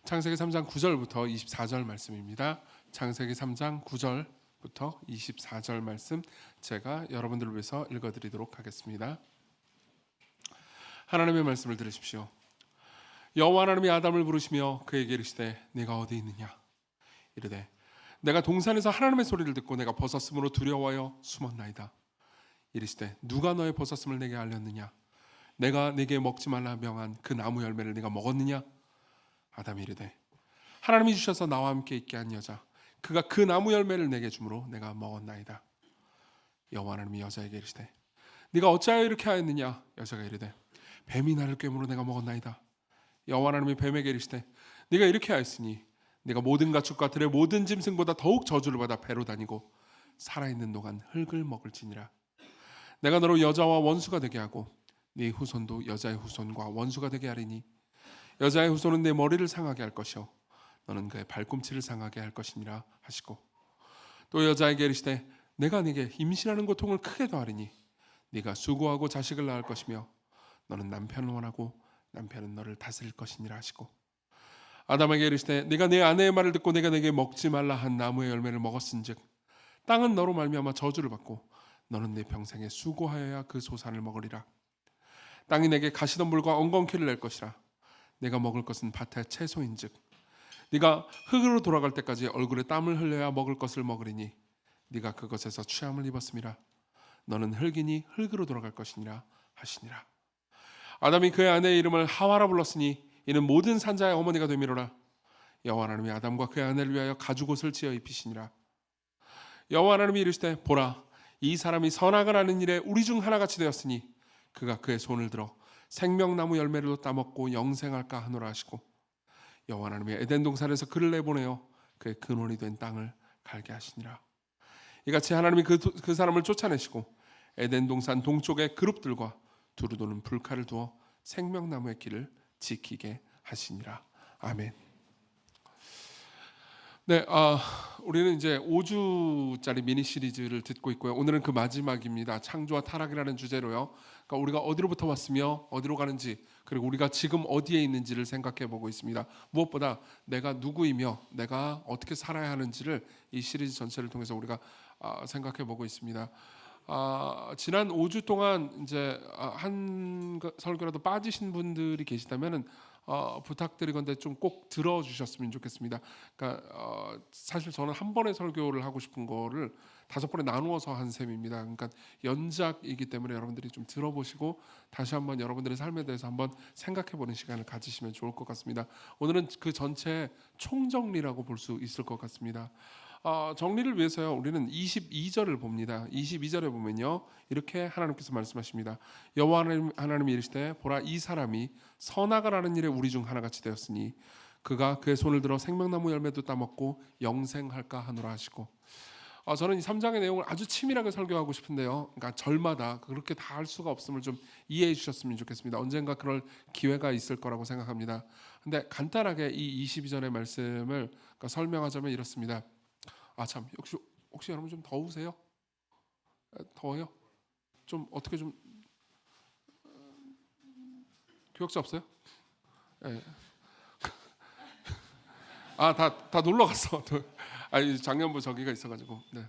창세기 3장 9절부터 24절 말씀입니다. 창세기 3장 9절부터 24절 말씀 제가 여러분들을 위해서 읽어드리도록 하겠습니다. 하나님의 말씀을 들으십시오. 여호와 하나님이 아담을 부르시며 그에게 이르시되 네가 어디 있느냐? 이르되 내가 동산에서 하나님의 소리를 듣고 내가 벗었으므로 두려워하여 숨었나이다. 이르시되 누가 너의 벗었음을 내게 알렸느냐? 내가 네게 먹지 말라 명한 그 나무 열매를 네가 먹었느냐? 아담이 이르되 하나님이 주셔서 나와 함께 있게 한 여자 그가 그 나무 열매를 내게 주므로 내가 먹었나이다. 여호와 하나님이 여자에게 이르시되 네가 어찌하여 이렇게 하였느냐? 여자가 이르되 뱀이 나를 꿰므로 내가 먹었나이다. 여호와 하나님이 뱀에게 이르시되 네가 이렇게 하였으니 네가 모든 가축과 들의 모든 짐승보다 더욱 저주를 받아 배로 다니고 살아있는 동안 흙을 먹을지니라. 내가 너로 여자와 원수가 되게 하고 네 후손도 여자의 후손과 원수가 되게 하리니 여자의 후손은 내 머리를 상하게 할 것이요 너는 그의 발꿈치를 상하게 할 것이니라 하시고 또 여자에게 이르시되 내가 네게 임신하는 고통을 크게 더하리니 네가 수고하고 자식을 낳을 것이며 너는 남편을 원하고 남편은 너를 다스릴 것이니라 하시고 아담에게 이르시되 네가 내 아내의 말을 듣고 내가 네게 먹지 말라 한 나무의 열매를 먹었은즉 땅은 너로 말미암아 저주를 받고 너는 내 평생에 수고하여야 그 소산을 먹으리라. 땅이 내게 가시덤불과 엉겅퀴를 낼 것이라. 내가 먹을 것은 밭의 채소인즉 네가 흙으로 돌아갈 때까지 얼굴에 땀을 흘려야 먹을 것을 먹으리니 네가 그것에서 취함을 입었음이라. 너는 흙이니 흙으로 돌아갈 것이니라 하시니라. 아담이 그의 아내의 이름을 하와라 불렀으니 이는 모든 산자의 어머니가 되미로라. 여호와 하나님이 아담과 그의 아내를 위하여 가죽옷을 지어 입히시니라. 여호와 하나님이 이르시되 보라 이 사람이 선악을 하는 일에 우리 중 하나같이 되었으니 그가 그의 손을 들어 생명나무 열매를 따먹고 영생할까 하노라 하시고 여호와 하나님이 에덴 동산에서 그를 내보내어 그의 근원이 된 땅을 갈게 하시니라. 이같이 하나님이 그 사람을 쫓아내시고 에덴 동산 동쪽의 그룹들과 두루 도는 불칼을 두어 생명나무의 길을 지키게 하시니라. 아멘. 네, 우리는 이제 5주짜리 미니 시리즈를 듣고 있고요. 오늘은 그 마지막입니다. 창조와 타락이라는 주제로요. 그러니까 우리가 어디로부터 왔으며 어디로 가는지 그리고 우리가 지금 어디에 있는지를 생각해 보고 있습니다. 무엇보다 내가 누구이며 내가 어떻게 살아야 하는지를 이 시리즈 전체를 통해서 우리가 생각해 보고 있습니다. 지난 5주 동안 이제 한 설교라도 빠지신 분들이 계시다면은 부탁드리건데 좀 꼭 들어주셨으면 좋겠습니다. 그러니까 사실 저는 한 번에 설교를 하고 싶은 거를 5번에 나누어서 한 셈입니다. 그러니까 연작이기 때문에 여러분들이 좀 들어보시고 다시 한번 여러분들의 삶에 대해서 한번 생각해보는 시간을 가지시면 좋을 것 같습니다. 오늘은 그 전체 총정리라고 볼 수 있을 것 같습니다. 정리를 위해서요. 우리는 22절을 봅니다. 22절에 보면요. 이렇게 하나님께서 말씀하십니다. 여호와 하나님이 이르시되 보라 이 사람이 선악을 하는 일에 우리 중 하나같이 되었으니 그가 그의 손을 들어 생명나무 열매도 따먹고 영생할까 하노라 하시고 저는 이 3장의 내용을 아주 치밀하게 설교하고 싶은데요. 그러니까 절마다 그렇게 다 할 수가 없음을 좀 이해해 주셨으면 좋겠습니다. 언젠가 그럴 기회가 있을 거라고 생각합니다. 근데 간단하게 이 22절의 말씀을 설명하자면 이렇습니다. 참 혹시 여러분 좀 더우세요? 더워요? 좀 어떻게 좀 교역자 없어요? 네. 다 놀러 갔어. 작년부 저기가 있어가지고 네.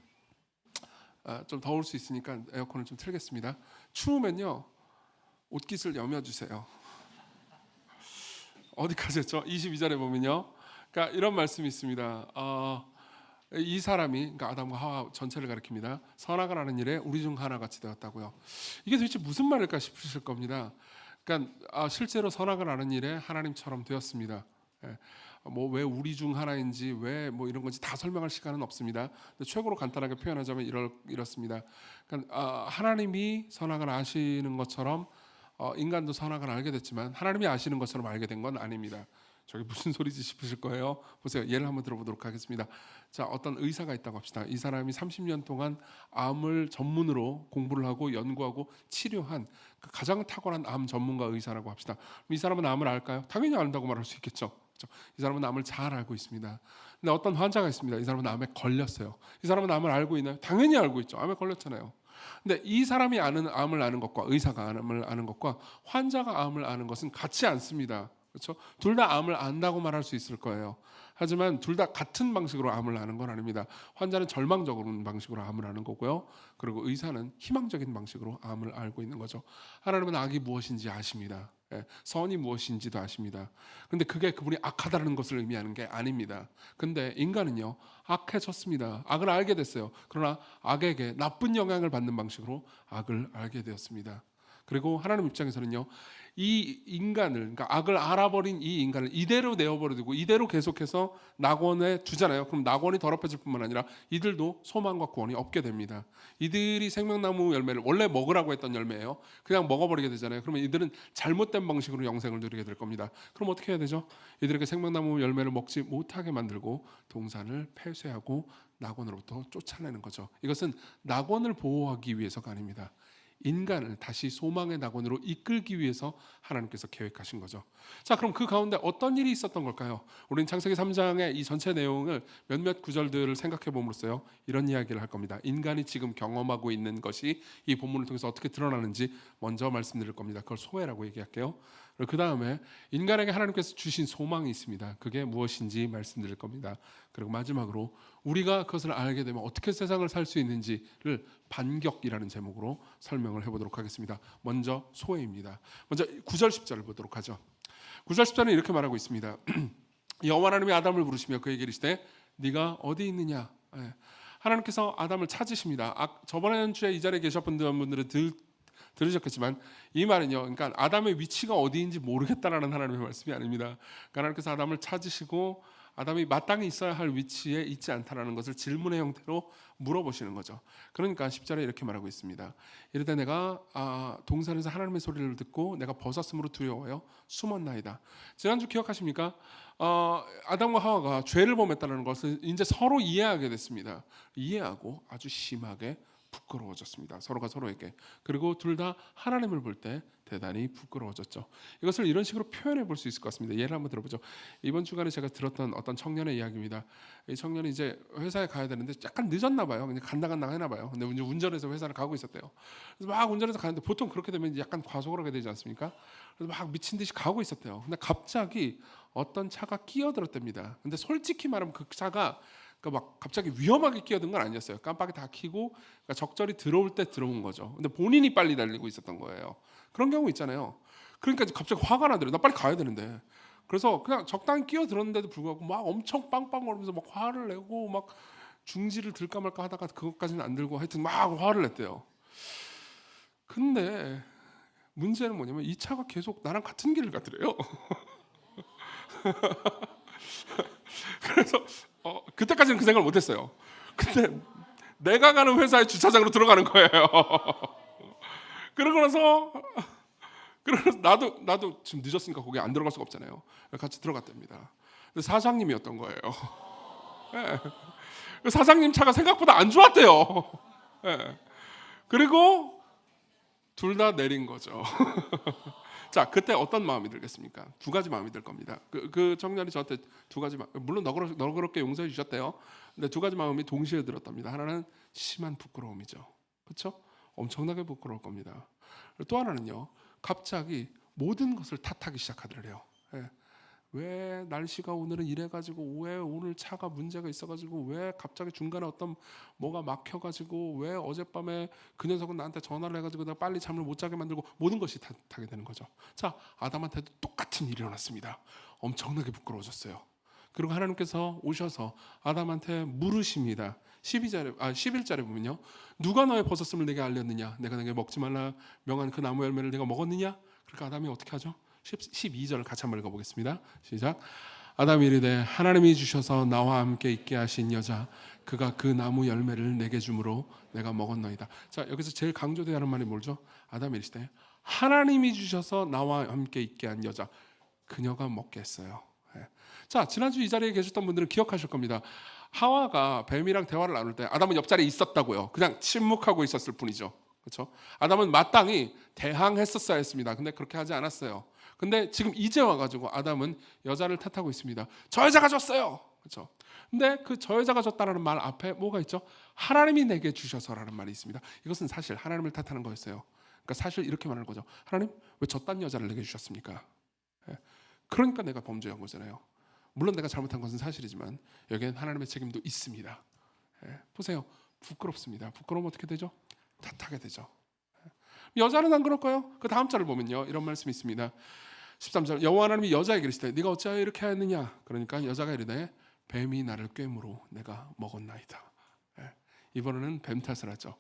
좀 더울 수 있으니까 에어컨을 좀 틀겠습니다. 추우면요 옷깃을 여며주세요. 어디까지 했죠? 22절에 보면요. 그러니까 이런 말씀이 있습니다. 이 사람이 그러니까 아담과 하와 전체를 가리킵니다. 선악을 하는 일에 우리 중 하나같이 되었다고요. 이게 도대체 무슨 말일까 싶으실 겁니다. 그러니까 실제로 선악을 하는 일에 하나님처럼 되었습니다. 왜 우리 중 하나인지 왜 이런 건지 다 설명할 시간은 없습니다. 근데 최고로 간단하게 표현하자면 이렇습니다. 그러니까 하나님이 선악을 아시는 것처럼 인간도 선악을 알게 됐지만 하나님이 아시는 것처럼 알게 된 건 아닙니다. 저게 무슨 소리지 싶으실 거예요. 보세요. 예를 한번 들어보도록 하겠습니다. 자, 어떤 의사가 있다고 합시다. 이 사람이 30년 동안 암을 전문으로 공부를 하고 연구하고 치료한 가장 탁월한 암 전문가 의사라고 합시다. 이 사람은 암을 알까요? 당연히 안다고 말할 수 있겠죠. 그렇죠? 이 사람은 암을 잘 알고 있습니다. 근데 어떤 환자가 있습니다. 이 사람은 암에 걸렸어요. 이 사람은 암을 알고 있나요? 당연히 알고 있죠. 암에 걸렸잖아요. 근데 이 사람이 암을 아는 것과 의사가 암을 아는 것과 환자가 암을 아는 것은 같지 않습니다. 그렇죠? 둘 다 암을 안다고 말할 수 있을 거예요. 하지만 둘 다 같은 방식으로 암을 아는 건 아닙니다. 환자는 절망적인 방식으로 암을 아는 거고요. 그리고 의사는 희망적인 방식으로 암을 알고 있는 거죠. 하나님은 악이 무엇인지 아십니다. 예, 선이 무엇인지도 아십니다. 근데 그게 그분이 악하다는 것을 의미하는 게 아닙니다. 근데 인간은요, 악해졌습니다. 악을 알게 됐어요. 그러나 악에게 나쁜 영향을 받는 방식으로 악을 알게 되었습니다. 그리고 하나님 입장에서는요, 이 인간을, 그러니까 악을 알아버린 이 인간을 이대로 내어버리고 이대로 계속해서 낙원에 두잖아요. 그럼 낙원이 더럽혀질 뿐만 아니라 이들도 소망과 구원이 없게 됩니다. 이들이 생명나무 열매를 원래 먹으라고 했던 열매예요. 그냥 먹어버리게 되잖아요. 그러면 이들은 잘못된 방식으로 영생을 누리게 될 겁니다. 그럼 어떻게 해야 되죠? 이들에게 생명나무 열매를 먹지 못하게 만들고 동산을 폐쇄하고 낙원으로부터 쫓아내는 거죠. 이것은 낙원을 보호하기 위해서가 아닙니다. 인간을 다시 소망의 낙원으로 이끌기 위해서 하나님께서 계획하신 거죠. 자, 그럼 그 가운데 어떤 일이 있었던 걸까요? 우리는 창세기 3장의 이 전체 내용을 몇몇 구절들을 생각해 봄으로써요, 이런 이야기를 할 겁니다. 인간이 지금 경험하고 있는 것이 이 본문을 통해서 어떻게 드러나는지 먼저 말씀드릴 겁니다. 그걸 소회라고 얘기할게요. 그 다음에 인간에게 하나님께서 주신 소망이 있습니다. 그게 무엇인지 말씀드릴 겁니다. 그리고 마지막으로 우리가 그것을 알게 되면 어떻게 세상을 살 수 있는지를 반격이라는 제목으로 설명을 해보도록 하겠습니다. 먼저 소회입니다. 먼저 9절 10절을 보도록 하죠. 9절 10절은 이렇게 말하고 있습니다. 여호와 하나님이 아담을 부르시며 그에게 이르시되 네가 어디 있느냐. 하나님께서 아담을 찾으십니다. 저번 주에 이 자리에 계셨던 분들은 들으셨겠지만 이 말은요, 그러니까 아담의 위치가 어디인지 모르겠다라는 하나님의 말씀이 아닙니다. 그러니까 하나님께서 아담을 찾으시고 아담이 마땅히 있어야 할 위치에 있지 않다라는 것을 질문의 형태로 물어보시는 거죠. 그러니까 10절에 이렇게 말하고 있습니다. 이르되 내가 동산에서 하나님의 소리를 듣고 내가 벗었으므로 두려워요 숨었나이다. 지난주 기억하십니까? 아담과 하와가 죄를 범했다는 것을 이제 서로 이해하게 됐습니다. 이해하고 아주 심하게 부끄러워졌습니다. 서로가 서로에게. 그리고 둘 다 하나님을 볼 때 대단히 부끄러워졌죠. 이것을 이런 식으로 표현해 볼 수 있을 것 같습니다. 예를 한번 들어보죠. 이번 주간에 제가 들었던 어떤 청년의 이야기입니다. 이 청년이 이제 회사에 가야 되는데 약간 늦었나 봐요. 그냥 간당간당 했나 봐요. 근데 운전해서 회사를 가고 있었대요. 그래서 막 운전해서 가는데 보통 그렇게 되면 약간 과속을 하게 되지 않습니까? 그래서 막 미친 듯이 가고 있었대요. 근데 갑자기 어떤 차가 끼어들었답니다. 근데 솔직히 말하면 그 차가 그러니까 막 갑자기 위험하게 끼어든 건 아니었어요. 깜빡이 다 켜고 그러니까 적절히 들어올 때 들어온 거죠. 근데 본인이 빨리 달리고 있었던 거예요. 그런 경우 있잖아요. 그러니까 갑자기 화가 나더래요. 나 빨리 가야 되는데. 그래서 그냥 적당히 끼어들었는데도 불구하고 막 엄청 빵빵거리면서 막 화를 내고 막 중지를 들까 말까 하다가 그것까지는 안 들고 하여튼 막 화를 냈대요. 근데 문제는 뭐냐면 이 차가 계속 나랑 같은 길을 가더래요. 그래서 그때까지는 그 생각을 못했어요. 근데 내가 가는 회사의 주차장으로 들어가는 거예요. 그러고 나도 지금 늦었으니까 거기 안 들어갈 수가 없잖아요. 같이 들어갔답니다. 근데 사장님이었던 거예요. 네. 사장님 차가 생각보다 안 좋았대요. 네. 그리고 둘 다 내린 거죠. 자, 그때 어떤 마음이 들겠습니까? 두 가지 마음이 들 겁니다. 그 청년이 저한테 두 가지 물론 너그럽게 용서해 주셨대요. 근데 두 가지 마음이 동시에 들었답니다. 하나는 심한 부끄러움이죠. 그렇죠? 엄청나게 부끄러울 겁니다. 또 하나는요, 갑자기 모든 것을 탓하기 시작하더래요. 예. 왜 날씨가 오늘은 이래가지고, 왜 오늘 차가 문제가 있어가지고, 왜 갑자기 중간에 어떤 뭐가 막혀가지고, 왜 어젯밤에 그 녀석은 나한테 전화를 해가지고 내가 빨리 잠을 못 자게 만들고, 모든 것이 탓하게 되는 거죠. 자, 아담한테도 똑같은 일이 일어났습니다. 엄청나게 부끄러워졌어요. 그리고 하나님께서 오셔서 아담한테 물으십니다. 11절에 보면요, 누가 너의 버섯음을 내게 알렸느냐? 내가 내게 먹지 말라 명한 그 나무 열매를 내가 먹었느냐? 그러니까 아담이 어떻게 하죠? 12절을 같이 한번 읽어보겠습니다. 시작. 아담이 이르되 하나님이 주셔서 나와 함께 있게 하신 여자 그가 그 나무 열매를 내게 주므로 내가 먹었나이다. 자, 여기서 제일 강조되어야 하는 말이 뭐죠? 아담이 이르시되 하나님이 주셔서 나와 함께 있게 한 여자 그녀가 먹게 했어요. 자, 지난주 이 자리에 계셨던 분들은 기억하실 겁니다. 하와가 뱀이랑 대화를 나눌 때 아담은 옆자리에 있었다고요. 그냥 침묵하고 있었을 뿐이죠. 그렇죠? 아담은 마땅히 대항했었어야 했습니다. 근데 그렇게 하지 않았어요. 근데 지금 이제 와가지고 아담은 여자를 탓하고 있습니다. 저 여자가 줬어요. 그렇죠? 근데 그 저 여자가 줬다라는 말 앞에 뭐가 있죠? 하나님이 내게 주셔서라는 말이 있습니다. 이것은 사실 하나님을 탓하는 거였어요. 그러니까 사실 이렇게 말하는 거죠. 하나님 왜 저딴 여자를 내게 주셨습니까? 그러니까 내가 범죄한 거잖아요. 물론 내가 잘못한 것은 사실이지만 여기엔 하나님의 책임도 있습니다. 보세요. 부끄럽습니다. 부끄러우면 어떻게 되죠? 탓하게 되죠. 여자는 안 그럴까요? 그 다음 절을 보면요, 이런 말씀이 있습니다. 13절, 여호와 하나님이 여자에게 이르시되 네가 어찌하여 이렇게 하였느냐? 그러니까 여자가 이르되 뱀이 나를 꿰므로 내가 먹었나이다. 이번에는 뱀 탓을 하죠.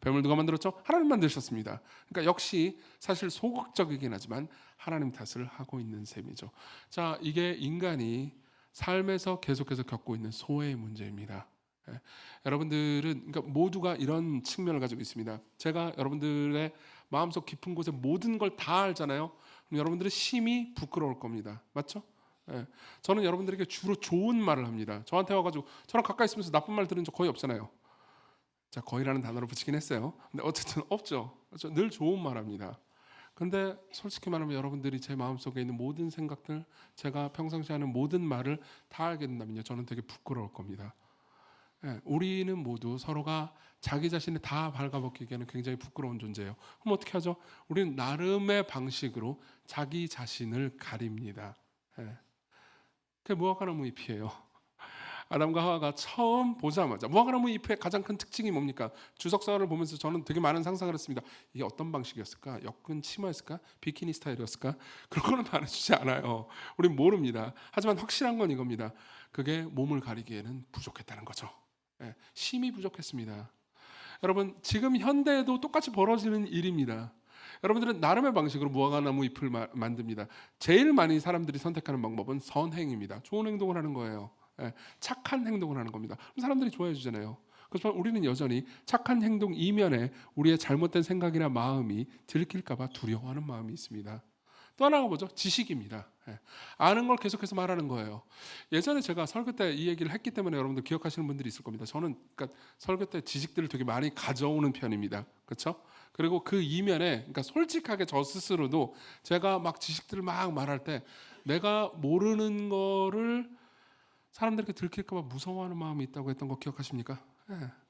뱀을 누가 만들었죠? 하나님 만드셨습니다. 그러니까 역시 사실 소극적이긴 하지만 하나님 탓을 하고 있는 셈이죠. 자, 이게 인간이 삶에서 계속해서 겪고 있는 소외의 문제입니다. 여러분들은 그러니까 모두가 이런 측면을 가지고 있습니다. 제가 여러분들의 마음속 깊은 곳에 모든 걸 다 알잖아요. 그럼 여러분들은 심히 부끄러울 겁니다. 맞죠? 저는 여러분들에게 주로 좋은 말을 합니다. 저한테 와가지고 저랑 가까이 있으면서 나쁜 말 들은 적 거의 없잖아요. 자, 거의라는 단어를 붙이긴 했어요. 근데 어쨌든 없죠. 늘 좋은 말 합니다. 근데 솔직히 말하면 여러분들이 제 마음속에 있는 모든 생각들, 제가 평상시에 하는 모든 말을 다 알게 된다면요, 저는 되게 부끄러울 겁니다. 우리는 모두 서로가 자기 자신을 다 발가벗기기에는 굉장히 부끄러운 존재예요. 그럼 어떻게 하죠? 우리는 나름의 방식으로 자기 자신을 가립니다. 그게 무화과나무 잎이에요. 아담과 하와가 처음 보자마자 무화과나무 잎의 가장 큰 특징이 뭡니까? 주석사를 보면서 저는 되게 많은 상상을 했습니다. 이게 어떤 방식이었을까? 엮은 치마였을까? 비키니 스타일이었을까? 그런 거는 말해주지 않아요. 우린 모릅니다. 하지만 확실한 건 이겁니다. 그게 몸을 가리기에는 부족했다는 거죠. 심히 부족했습니다. 여러분, 지금 현대에도 똑같이 벌어지는 일입니다. 여러분들은 나름의 방식으로 무화과나무 잎을 만듭니다. 제일 많이 사람들이 선택하는 방법은 선행입니다. 좋은 행동을 하는 거예요. 착한 행동을 하는 겁니다. 그럼 사람들이 좋아해 주잖아요. 그렇지만 우리는 여전히 착한 행동 이면에 우리의 잘못된 생각이나 마음이 들킬까 봐 두려워하는 마음이 있습니다. 또 하나가 뭐죠? 지식입니다. 아는 걸 계속해서 말하는 거예요. 예전에 제가 설교 때 이 얘기를 했기 때문에 여러분들 기억하시는 분들이 있을 겁니다. 저는 그러니까 설교 때 지식들을 되게 많이 가져오는 편입니다. 그렇죠? 그리고 그 이면에 그러니까 솔직하게 저 스스로도 제가 막 지식들을 막 말할 때 내가 모르는 거를 사람들에게 들킬까 봐 무서워하는 마음이 있다고 했던 거 기억하십니까?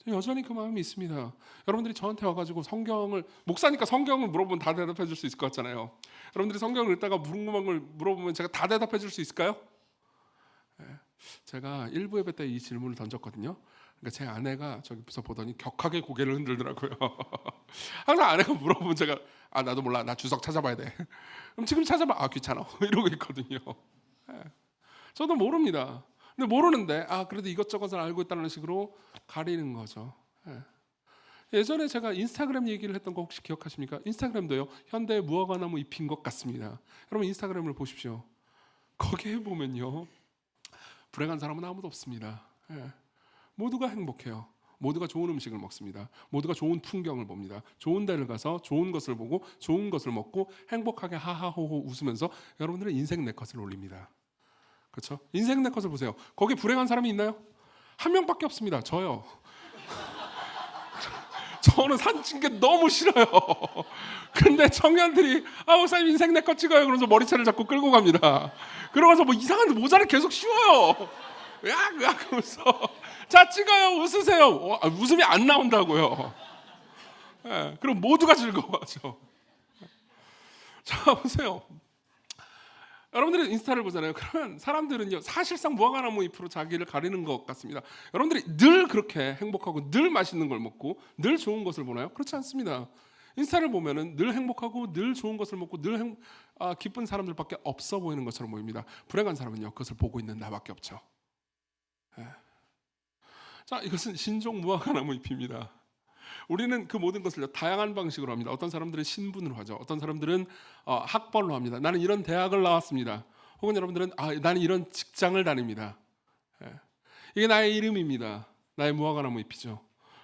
여전히 그 마음이 있습니다. 여러분들이 저한테 와가지고 성경을 목사니까 성경을 물어보면 다 대답해 줄 수 있을 것 같잖아요. 여러분들이 성경을 읽다가 궁금한 걸 물어보면 제가 다 대답해 줄 수 있을까요? 제가 1부 예배 때 이 질문을 던졌거든요. 그러니까 제 아내가 저기서 보더니 격하게 고개를 흔들더라고요. 항상 아내가 물어보면 제가 나도 몰라, 나 주석 찾아봐야 돼. 그럼 지금 찾아봐. 귀찮아. 이러고 있거든요. 저도 모릅니다. 근데 모르는데 그래도 이것저것을 알고 있다는 식으로 가리는 거죠. 예전에 제가 인스타그램 얘기를 했던 거 혹시 기억하십니까? 인스타그램도요, 현대의 무화과나무 잎인 것 같습니다. 여러분 인스타그램을 보십시오. 거기에 보면요, 불행한 사람은 아무도 없습니다. 모두가 행복해요. 모두가 좋은 음식을 먹습니다. 모두가 좋은 풍경을 봅니다. 좋은 데를 가서 좋은 것을 보고 좋은 것을 먹고 행복하게 하하호호 웃으면서 여러분들은 인생 네컷을 올립니다. 그렇죠? 인생 네컷을 보세요. 거기에 불행한 사람이 있나요? 한 명밖에 없습니다. 저요. 저는 사진 찍는 게 너무 싫어요. 근데 청년들이 목사님 인생 네컷 찍어요. 그러면서 머리채를 자꾸 끌고 갑니다. 그러면서 뭐 이상한 모자를 계속 씌워요. 으악 그러면서 자 찍어요. 웃으세요. 웃음이 안 나온다고요. 그럼 모두가 즐거워하죠. 자 보세요. 여러분들이 인스타를 보잖아요. 그러면 사람들은요, 사실상 무화과나무 잎으로 자기를 가리는 것 같습니다. 여러분들이 늘 그렇게 행복하고 늘 맛있는 걸 먹고 늘 좋은 것을 보나요? 그렇지 않습니다. 인스타를 보면은 늘 행복하고 늘 좋은 것을 먹고 늘 기쁜 사람들밖에 없어 보이는 것처럼 보입니다. 불행한 사람은요, 그것을 보고 있는 나밖에 없죠. 자, 이것은 신종 무화과나무 잎입니다. 우리는 그 모든 것을 다양한 방식으로 합니다. 어떤 사람들은 신분으로 하죠. 어떤 사람들은 학벌로 합니다. 나는 이런 대학을 나왔습니다. 혹은 여러분들은 나는 이런 직장을 다닙니다. 이게 나의 이름입니다. 나의 무화과나무 잎이죠.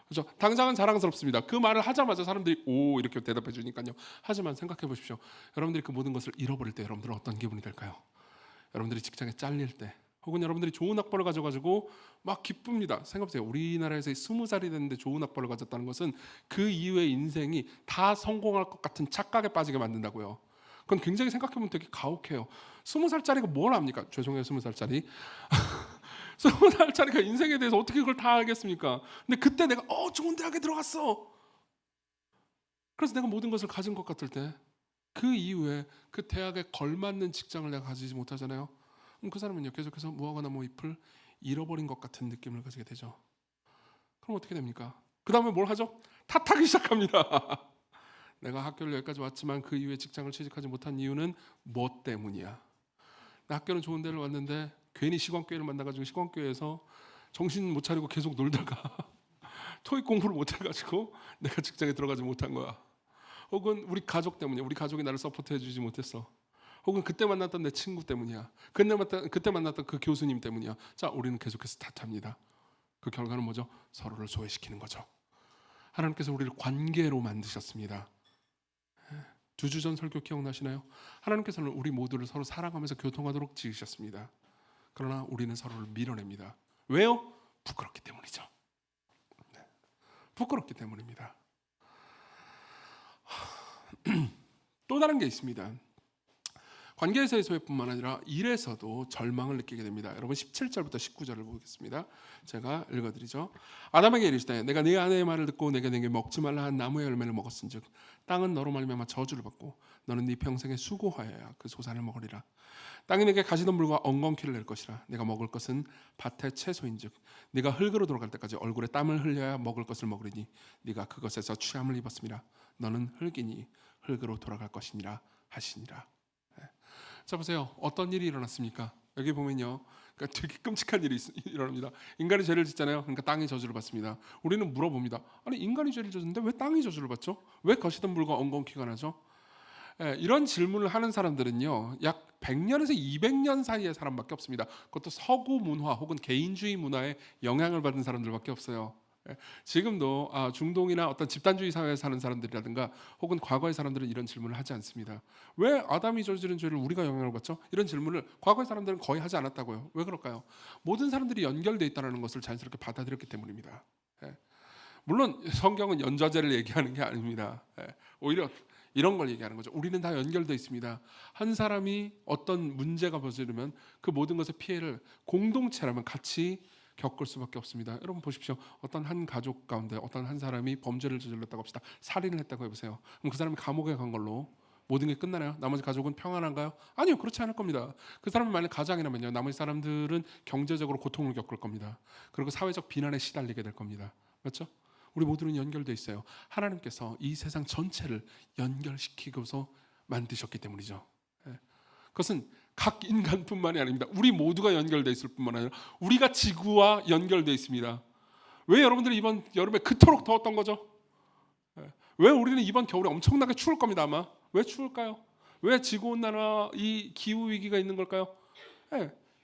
그렇죠? 당장은 자랑스럽습니다. 그 말을 하자마자 사람들이 오 이렇게 대답해 주니까요. 하지만 생각해 보십시오. 여러분들이 그 모든 것을 잃어버릴 때 여러분들은 어떤 기분이 될까요? 여러분들이 직장에 잘릴 때, 혹은 여러분들이 좋은 학벌을 가져가지고 막 기쁩니다. 생각해보세요. 우리나라에서 20살이 됐는데 좋은 학벌을 가졌다는 것은 그 이후의 인생이 다 성공할 것 같은 착각에 빠지게 만든다고요. 그건 굉장히 생각해보면 되게 가혹해요. 20살짜리가 뭘 압니까? 죄송해요, 20살짜리. 20살짜리가 인생에 대해서 어떻게 그걸 다 알겠습니까? 근데 그때 내가 좋은 대학에 들어갔어. 그래서 내가 모든 것을 가진 것 같을 때 그 이후에 그 대학에 걸맞는 직장을 내가 가지지 못하잖아요. 그럼 그 사람은요 계속해서 무화과나 잎을 잃어버린 것 같은 느낌을 가지게 되죠. 그럼 어떻게 됩니까? 그 다음에 뭘 하죠? 탓하기 시작합니다. 내가 학교를 여기까지 왔지만 그 이후에 직장을 취직하지 못한 이유는 뭐 때문이야? 나 학교는 좋은 데를 왔는데 괜히 시광교회를 만나가지고 시광교회에서 정신 못 차리고 계속 놀다가 토익 공부를 못 해가지고 내가 직장에 들어가지 못한 거야. 혹은 우리 가족 때문이야. 우리 가족이 나를 서포트해주지 못했어. 혹은 그때 만났던 내 친구 때문이야. 그때 만났던 그 교수님 때문이야. 자, 우리는 계속해서 탓합니다. 그 결과는 뭐죠? 서로를 소외시키는 거죠. 하나님께서 우리를 관계로 만드셨습니다. 2주 전 설교 기억나시나요? 하나님께서는 우리 모두를 서로 사랑하면서 교통하도록 지으셨습니다. 그러나 우리는 서로를 밀어냅니다. 왜요? 부끄럽기 때문이죠. 부끄럽기 때문입니다. 또 다른 게 있습니다. 관계에서의 소외뿐만 아니라 일에서도 절망을 느끼게 됩니다. 여러분 17절부터 19절을 보겠습니다. 제가 읽어드리죠. 아담에게 이르시되 내가 네 아내의 말을 듣고 내게 먹지 말라 한 나무의 열매를 먹었은즉 땅은 너로 말미암아 저주를 받고 너는 네 평생에 수고하여야 그 소산을 먹으리라. 땅이 내게 가시덤불과 엉겅퀴를 낼 것이라. 내가 먹을 것은 밭의 채소인즉 네가 흙으로 돌아갈 때까지 얼굴에 땀을 흘려야 먹을 것을 먹으리니 네가 그것에서 취함을 입었음이라. 너는 흙이니 흙으로 돌아갈 것이니라 하시니라. 자 보세요. 어떤 일이 일어났습니까? 여기 보면요. 그러니까 되게 끔찍한 일이 일어납니다. 인간이 죄를 짓잖아요. 그러니까 땅이 저주를 받습니다. 우리는 물어봅니다. 아니 인간이 죄를 졌는데 왜 땅이 저주를 받죠? 왜 거시던 불과 엉겅퀴가 나죠? 이런 질문을 하는 사람들은요. 약 100년에서 200년 사이의 사람밖에 없습니다. 그것도 서구 문화 혹은 개인주의 문화에 영향을 받은 사람들밖에 없어요. 지금도 중동이나 어떤 집단주의 사회에 사는 사람들이라든가 혹은 과거의 사람들은 이런 질문을 하지 않습니다. 왜 아담이 저지른 죄를 우리가 영향을 받죠? 이런 질문을 과거의 사람들은 거의 하지 않았다고요. 왜 그럴까요? 모든 사람들이 연결되어 있다는 것을 자연스럽게 받아들였기 때문입니다. 물론 성경은 연좌제를 얘기하는 게 아닙니다. 오히려 이런 걸 얘기하는 거죠. 우리는 다 연결되어 있습니다. 한 사람이 어떤 문제가 벌어지면 그 모든 것의 피해를 공동체라면 같이 겪을 수밖에 없습니다. 여러분 보십시오. 어떤 한 가족 가운데 어떤 한 사람이 범죄를 저질렀다고 합시다. 살인을 했다고 해보세요. 그럼 그 사람이 감옥에 간 걸로 모든 게 끝나나요? 나머지 가족은 평안한가요? 아니요, 그렇지 않을 겁니다. 그 사람이 만약 가장이라면요, 나머지 사람들은 경제적으로 고통을 겪을 겁니다. 그리고 사회적 비난에 시달리게 될 겁니다. 맞죠? 우리 모두는 연결돼 있어요. 하나님께서 이 세상 전체를 연결시키고서 만드셨기 때문이죠. 그것은 각 인간뿐만이 아닙니다. 우리 모두가 연결돼 있을 뿐만 아니라 우리가 지구와 연결돼 있습니다. 왜 여러분들이 이번 여름에 그토록 더웠던 거죠? 왜 우리는 이번 겨울에 엄청나게 추울 겁니다. 아마 왜 추울까요? 왜 지구온난화 이 기후 위기가 있는 걸까요?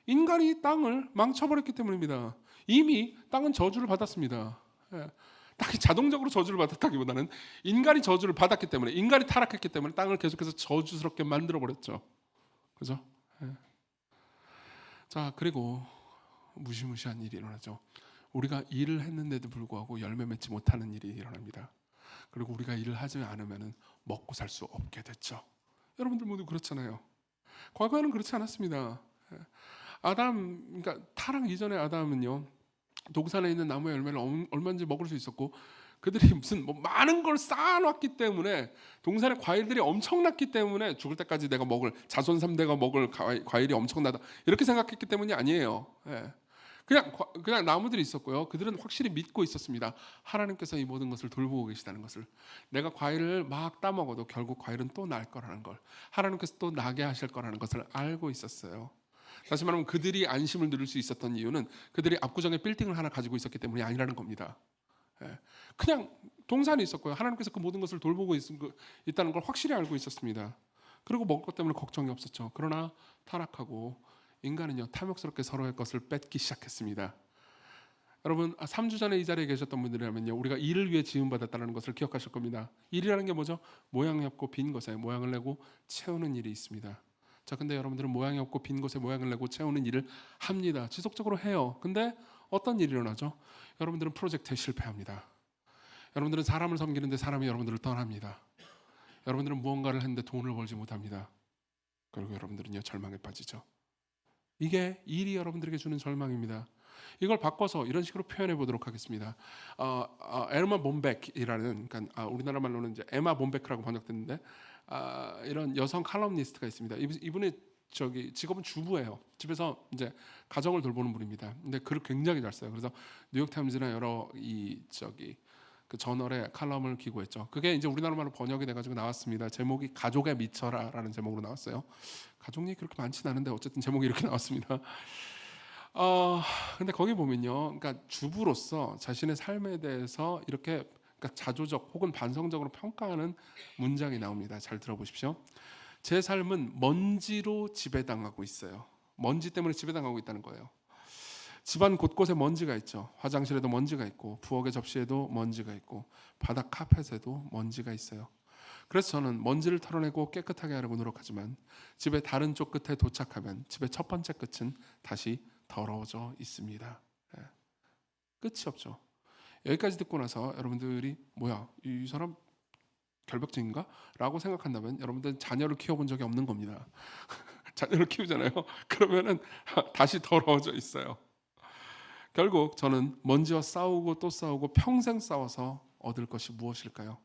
인간이 땅을 망쳐버렸기 때문입니다. 이미 땅은 저주를 받았습니다. 땅이 자동적으로 저주를 받았다기보다는 인간이 저주를 받았기 때문에, 인간이 타락했기 때문에 땅을 계속해서 저주스럽게 만들어버렸죠. 그죠? 자, 그리고 무시무시한 일이 일어나죠. 우리가 일을 했는데도 불구하고 열매 맺지 못하는 일이 일어납니다. 그리고 우리가 일을 하지 않으면 먹고 살 수 없게 됐죠. 여러분들 모두 그렇잖아요. 과거에는 그렇지 않았습니다. 그러니까 타락 이전에 아담은요, 동산에 있는 나무의 열매를 얼마든지 먹을 수 있었고, 그들이 무슨 많은 걸 쌓아놨기 때문에, 동산의 과일들이 엄청났기 때문에 죽을 때까지 내가 먹을, 자손 3대가 먹을 과일이 엄청나다 이렇게 생각했기 때문이 아니에요. 그냥 나무들이 있었고요. 그들은 확실히 믿고 있었습니다. 하나님께서 이 모든 것을 돌보고 계시다는 것을. 내가 과일을 막 따먹어도 결국 과일은 또 날 거라는 걸, 하나님께서 또 나게 하실 거라는 것을 알고 있었어요. 다시 말하면 그들이 안심을 누릴 수 있었던 이유는 그들이 압구정에 빌딩을 하나 가지고 있었기 때문이 아니라는 겁니다. 그냥 동산이 있었고요. 하나님께서 그 모든 것을 돌보고 있다는 걸 확실히 알고 있었습니다. 그리고 먹을 것 때문에 걱정이 없었죠. 그러나 타락하고 인간은요, 탐욕스럽게 서로의 것을 뺏기 시작했습니다. 여러분 3주 전에 이 자리에 계셨던 분들이라면요, 우리가 일을 위해 지음받았다는 것을 기억하실 겁니다. 일이라는 게 뭐죠? 모양이 없고 빈 것에 모양을 내고 채우는 일이 있습니다. 자, 근데 여러분들은 모양이 없고 빈 곳에 모양을 내고 채우는 일을 합니다. 지속적으로 해요. 근데 어떤 일이 일어나죠? 여러분들은 프로젝트에 실패합니다. 여러분들은 사람을 섬기는데 사람이 여러분들을 떠납니다. 여러분들은 무언가를 했는데 돈을 벌지 못합니다. 그리고 여러분들은요, 절망에 빠지죠. 이게 일이 여러분들에게 주는 절망입니다. 이걸 바꿔서 이런 식으로 표현해 보도록 하겠습니다. 에르마 본백이라는, 그러니까 우리나라 말로는 이제 에마 본베크라고 번역됐는데, 이런 여성 칼럼니스트가 있습니다. 이분이 직업은 주부예요. 집에서 이제 가정을 돌보는 분입니다. 근데 글을 굉장히 잘 써요. 그래서 뉴욕 타임즈나 여러 그 저널에 칼럼을 기고했죠. 그게 이제 우리나라 말로 번역이 돼가지고 나왔습니다. 제목이 가족에 미쳐라라는 제목으로 나왔어요. 가족 얘기 그렇게 많지는 않은데 어쨌든 제목이 이렇게 나왔습니다. 근데 거기 보면요, 그러니까 주부로서 자신의 삶에 대해서 이렇게 그러니까 자조적 혹은 반성적으로 평가하는 문장이 나옵니다. 잘 들어보십시오. 제 삶은 먼지로 지배당하고 있어요. 먼지 때문에 지배당하고 있다는 거예요. 집안 곳곳에 먼지가 있죠. 화장실에도 먼지가 있고 부엌의 접시에도 먼지가 있고 바닥 카펫에도 먼지가 있어요. 그래서 저는 먼지를 털어내고 깨끗하게 하려고 노력하지만 집의 다른 쪽 끝에 도착하면 집의 첫 번째 끝은 다시 더러워져 있습니다. 끝이 없죠. 여기까지 듣고 나서 여러분들이 뭐야 이 사람 결벽증인가? 라고 생각한다면 여러분들은 자녀를 키워본 적이 없는 겁니다. 자녀를 키우잖아요. 그러면은 다시 더러워져 있어요. 결국 저는 먼지와 싸우고 또 싸우고 평생 싸워서 얻을 것이 무엇일까요?